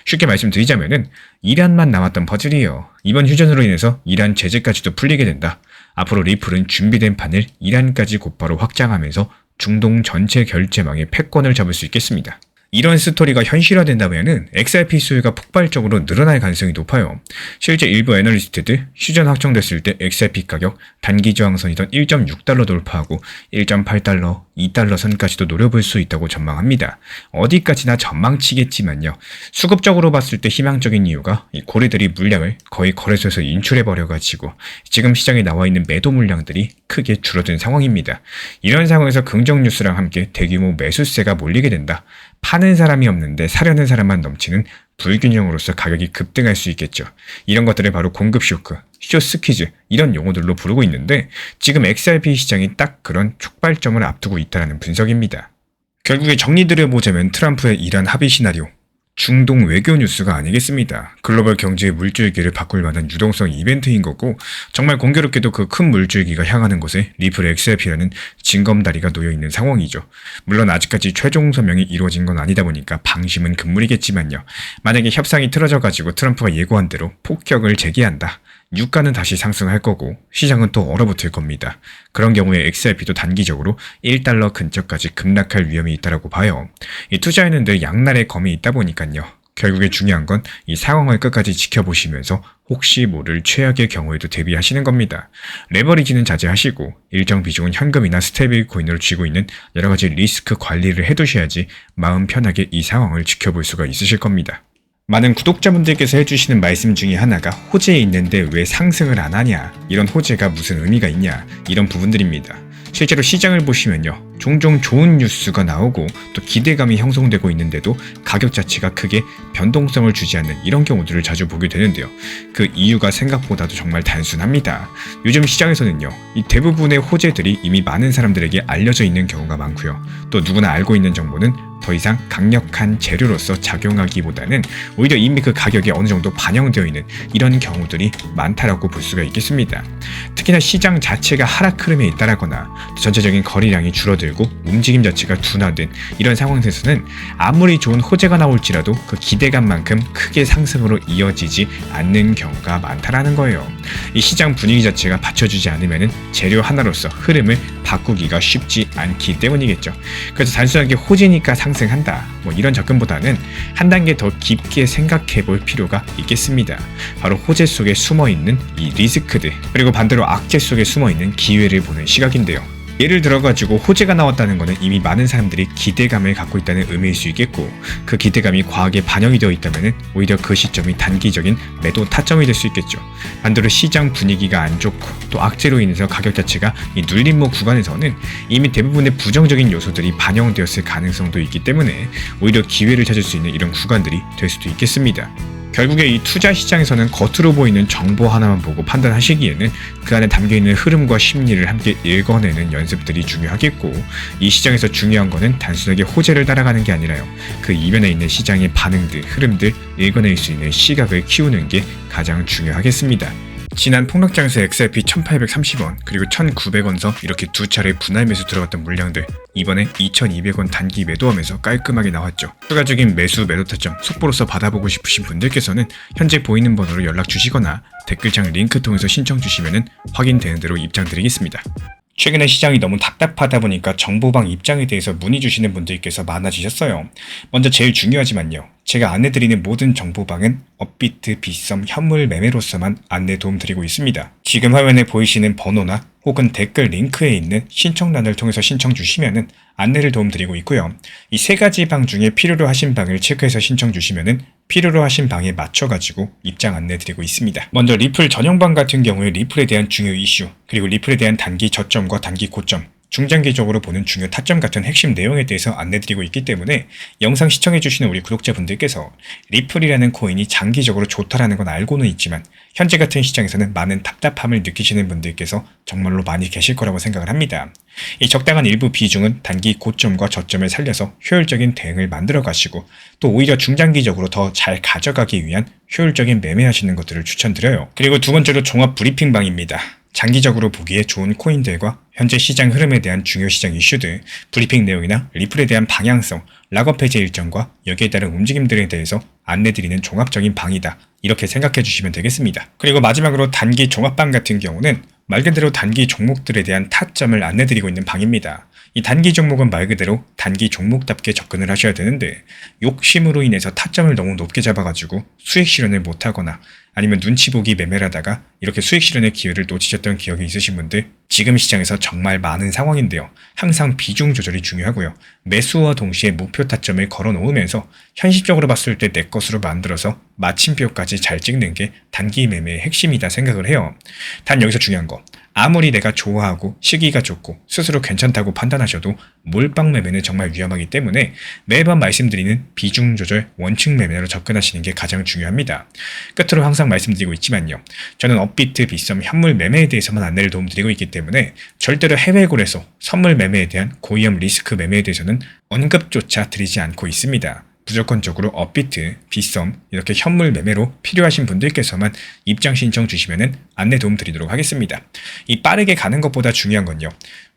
Speaker 1: 쉽게 말씀드리자면은 이란만 남았던 퍼즐이에요. 이번 휴전으로 인해서 이란 제재까지도 풀리게 된다. 앞으로 리플은 준비된 판을 이란까지 곧바로 확장하면서 중동 전체 결제망의 패권을 잡을 수 있겠습니다. 이런 스토리가 현실화된다면 XRP 수요가 폭발적으로 늘어날 가능성이 높아요. 실제 일부 애널리스트들 휴전 확정됐을 때 XRP 가격 단기 저항선이던 1.6달러 돌파하고 1.8달러, 2달러 선까지도 노려볼 수 있다고 전망합니다. 어디까지나 전망치겠지만요. 수급적으로 봤을 때 희망적인 이유가 이 고래들이 물량을 거의 거래소에서 인출해버려가지고 지금 시장에 나와 있는 매도 물량들이 크게 줄어든 상황입니다. 이런 상황에서 긍정 뉴스랑 함께 대규모 매수세가 몰리게 된다. 파는 사람이 없는데 사려는 사람만 넘치는 불균형으로서 가격이 급등할 수 있겠죠. 이런 것들을 바로 공급 쇼크, 쇼스퀴즈 이런 용어들로 부르고 있는데 지금 XRP 시장이 딱 그런 촉발점을 앞두고 있다는 분석입니다. 결국에 정리드려보자면 트럼프의 이란 합의 시나리오, 중동 외교 뉴스가 아니겠습니다. 글로벌 경제의 물줄기를 바꿀 만한 유동성 이벤트인 거고 정말 공교롭게도 그 큰 물줄기가 향하는 곳에 리플 XRP라는 징검다리가 놓여있는 상황이죠. 물론 아직까지 최종 서명이 이루어진 건 아니다 보니까 방심은 금물이겠지만요. 만약에 협상이 틀어져가지고 트럼프가 예고한 대로 폭격을 재개한다. 유가는 다시 상승할 거고 시장은 또 얼어붙을 겁니다. 그런 경우에 XRP도 단기적으로 1달러 근처까지 급락할 위험이 있다고 봐요. 이 투자에는 늘 양날의 검이 있다 보니까요. 결국에 중요한 건 이 상황을 끝까지 지켜보시면서 혹시 모를 최악의 경우에도 대비하시는 겁니다. 레버리지는 자제하시고 일정 비중은 현금이나 스테이블 코인으로 쥐고 있는 여러 가지 리스크 관리를 해두셔야지 마음 편하게 이 상황을 지켜볼 수가 있으실 겁니다. 많은 구독자분들께서 해주시는 말씀 중에 하나가 호재에 있는데 왜 상승을 안 하냐, 이런 호재가 무슨 의미가 있냐, 이런 부분들입니다. 실제로 시장을 보시면요. 종종 좋은 뉴스가 나오고 또 기대감이 형성되고 있는데도 가격 자체가 크게 변동성을 주지 않는 이런 경우들을 자주 보게 되는데요. 그 이유가 생각보다도 정말 단순합니다. 요즘 시장에서는요. 이 대부분의 호재들이 이미 많은 사람들에게 알려져 있는 경우가 많고요. 또 누구나 알고 있는 정보는 더 이상 강력한 재료로서 작용하기보다는 오히려 이미 그 가격에 어느 정도 반영되어 있는 이런 경우들이 많다라고 볼 수가 있겠습니다. 특히나 시장 자체가 하락 흐름에 잇따라거나 전체적인 거래량이 줄어들고 움직임 자체가 둔화된 이런 상황에서는 아무리 좋은 호재가 나올지라도 그 기대감만큼 크게 상승으로 이어지지 않는 경우가 많다라는 거예요. 이 시장 분위기 자체가 받쳐주지 않으면 재료 하나로서 흐름을 바꾸기가 쉽지 않기 때문이겠죠. 그래서 단순하게 호재니까 상승한다 이런 접근보다는 한 단계 더 깊게 생각해 볼 필요가 있겠습니다. 바로 호재 속에 숨어있는 이 리스크들, 그리고 반대로 악재 속에 숨어있는 기회를 보는 시각인데요. 예를 들어가지고 호재가 나왔다는 것은 이미 많은 사람들이 기대감을 갖고 있다는 의미일 수 있겠고, 그 기대감이 과하게 반영이 되어 있다면 오히려 그 시점이 단기적인 매도 타점이 될 수 있겠죠. 반대로 시장 분위기가 안 좋고 또 악재로 인해서 가격 자체가 이 눌림목 구간에서는 이미 대부분의 부정적인 요소들이 반영되었을 가능성도 있기 때문에 오히려 기회를 찾을 수 있는 이런 구간들이 될 수도 있겠습니다. 결국에 이 투자 시장에서는 겉으로 보이는 정보 하나만 보고 판단하시기에는 그 안에 담겨있는 흐름과 심리를 함께 읽어내는 연습들이 중요하겠고, 이 시장에서 중요한 거는 단순하게 호재를 따라가는 게 아니라요, 그 이면에 있는 시장의 반응들, 흐름들 읽어낼 수 있는 시각을 키우는 게 가장 중요하겠습니다. 지난 폭락장에서 XRP 1830원 그리고 1900원서 이렇게 두 차례 분할 매수 들어갔던 물량들, 이번에 2200원 단기 매도하면서 깔끔하게 나왔죠. 추가적인 매수 매도 타점 속보로서 받아보고 싶으신 분들께서는 현재 보이는 번호로 연락 주시거나 댓글창 링크 통해서 신청 주시면 확인되는 대로 입장 드리겠습니다. 최근에 시장이 너무 답답하다 보니까 정보방 입장에 대해서 문의 주시는 분들께서 많아지셨어요. 먼저 제일 중요하지만요, 제가 안내드리는 모든 정보방은 업비트, 빗썸, 현물 매매로서만 안내 도움드리고 있습니다. 지금 화면에 보이시는 번호나 혹은 댓글 링크에 있는 신청란을 통해서 신청 주시면은 안내를 도움드리고 있고요. 이 세 가지 방 중에 필요로 하신 방을 체크해서 신청 주시면은 필요로 하신 방에 맞춰가지고 입장 안내 드리고 있습니다. 먼저 리플 전용방 같은 경우에 리플에 대한 중요 이슈, 그리고 리플에 대한 단기 저점과 단기 고점, 중장기적으로 보는 중요 타점 같은 핵심 내용에 대해서 안내드리고 있기 때문에 영상 시청해주시는 우리 구독자분들께서 리플이라는 코인이 장기적으로 좋다라는 건 알고는 있지만 현재 같은 시장에서는 많은 답답함을 느끼시는 분들께서 정말로 많이 계실 거라고 생각을 합니다. 이 적당한 일부 비중은 단기 고점과 저점을 살려서 효율적인 대응을 만들어 가시고, 또 오히려 중장기적으로 더 잘 가져가기 위한 효율적인 매매하시는 것들을 추천드려요. 그리고 두 번째로 종합 브리핑방입니다. 장기적으로 보기에 좋은 코인들과 현재 시장 흐름에 대한 중요 시장 이슈들, 브리핑 내용이나 리플에 대한 방향성, 락업 해제 일정과 여기에 따른 움직임들에 대해서 안내드리는 종합적인 방이다, 이렇게 생각해 주시면 되겠습니다. 그리고 마지막으로 단기 종합방 같은 경우는 말 그대로 단기 종목들에 대한 타점을 안내드리고 있는 방입니다. 이 단기 종목은 말 그대로 단기 종목답게 접근을 하셔야 되는데, 욕심으로 인해서 타점을 너무 높게 잡아가지고 수익 실현을 못하거나 아니면 눈치 보기 매매를 하다가 이렇게 수익 실현의 기회를 놓치셨던 기억이 있으신 분들, 지금 시장에서 정말 많은 상황인데요. 항상 비중 조절이 중요하고요. 매수와 동시에 목표 타점을 걸어 놓으면서 현실적으로 봤을 때 내 것으로 만들어서 마침표까지 잘 찍는 게 단기 매매의 핵심이다 생각을 해요. 단 여기서 중요한 거, 아무리 내가 좋아하고 시기가 좋고 스스로 괜찮다고 판단하셔도 몰빵 매매는 정말 위험하기 때문에 매번 말씀드리는 비중 조절 원칙 매매로 접근하시는 게 가장 중요합니다. 끝으로 항상 말씀드리고 있지만요, 저는 업비트, 빗썸, 현물 매매에 대해서만 안내를 도움드리고 있기 때문에 절대로 해외거래소, 선물 매매에 대한 고위험 리스크 매매에 대해서는 언급조차 드리지 않고 있습니다. 무조건적으로 업비트, 빗썸, 이렇게 현물 매매로 필요하신 분들께서만 입장 신청 주시면 안내 도움 드리도록 하겠습니다. 이 빠르게 가는 것보다 중요한 건요,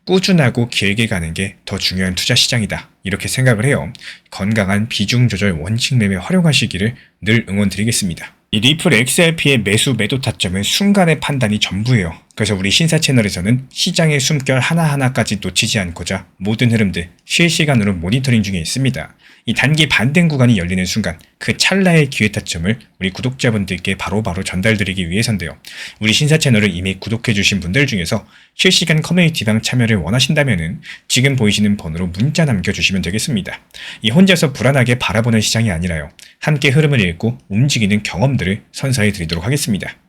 Speaker 1: 꾸준하고 길게 가는 게 더 중요한 투자 시장이다, 이렇게 생각을 해요. 건강한 비중 조절 원칙 매매 활용하시기를 늘 응원드리겠습니다. 이 리플 XRP의 매수 매도 타점은 순간의 판단이 전부예요. 그래서 우리 신사 채널에서는 시장의 숨결 하나하나까지 놓치지 않고자 모든 흐름들 실시간으로 모니터링 중에 있습니다. 이 단기 반등 구간이 열리는 순간 그 찰나의 기회 타점을 우리 구독자분들께 바로바로 전달드리기 위해서인데요. 우리 신사 채널을 이미 구독해주신 분들 중에서 실시간 커뮤니티방 참여를 원하신다면 지금 보이시는 번호로 문자 남겨주시면 되겠습니다. 이 혼자서 불안하게 바라보는 시장이 아니라요, 함께 흐름을 읽고 움직이는 경험들을 선사해 드리도록 하겠습니다.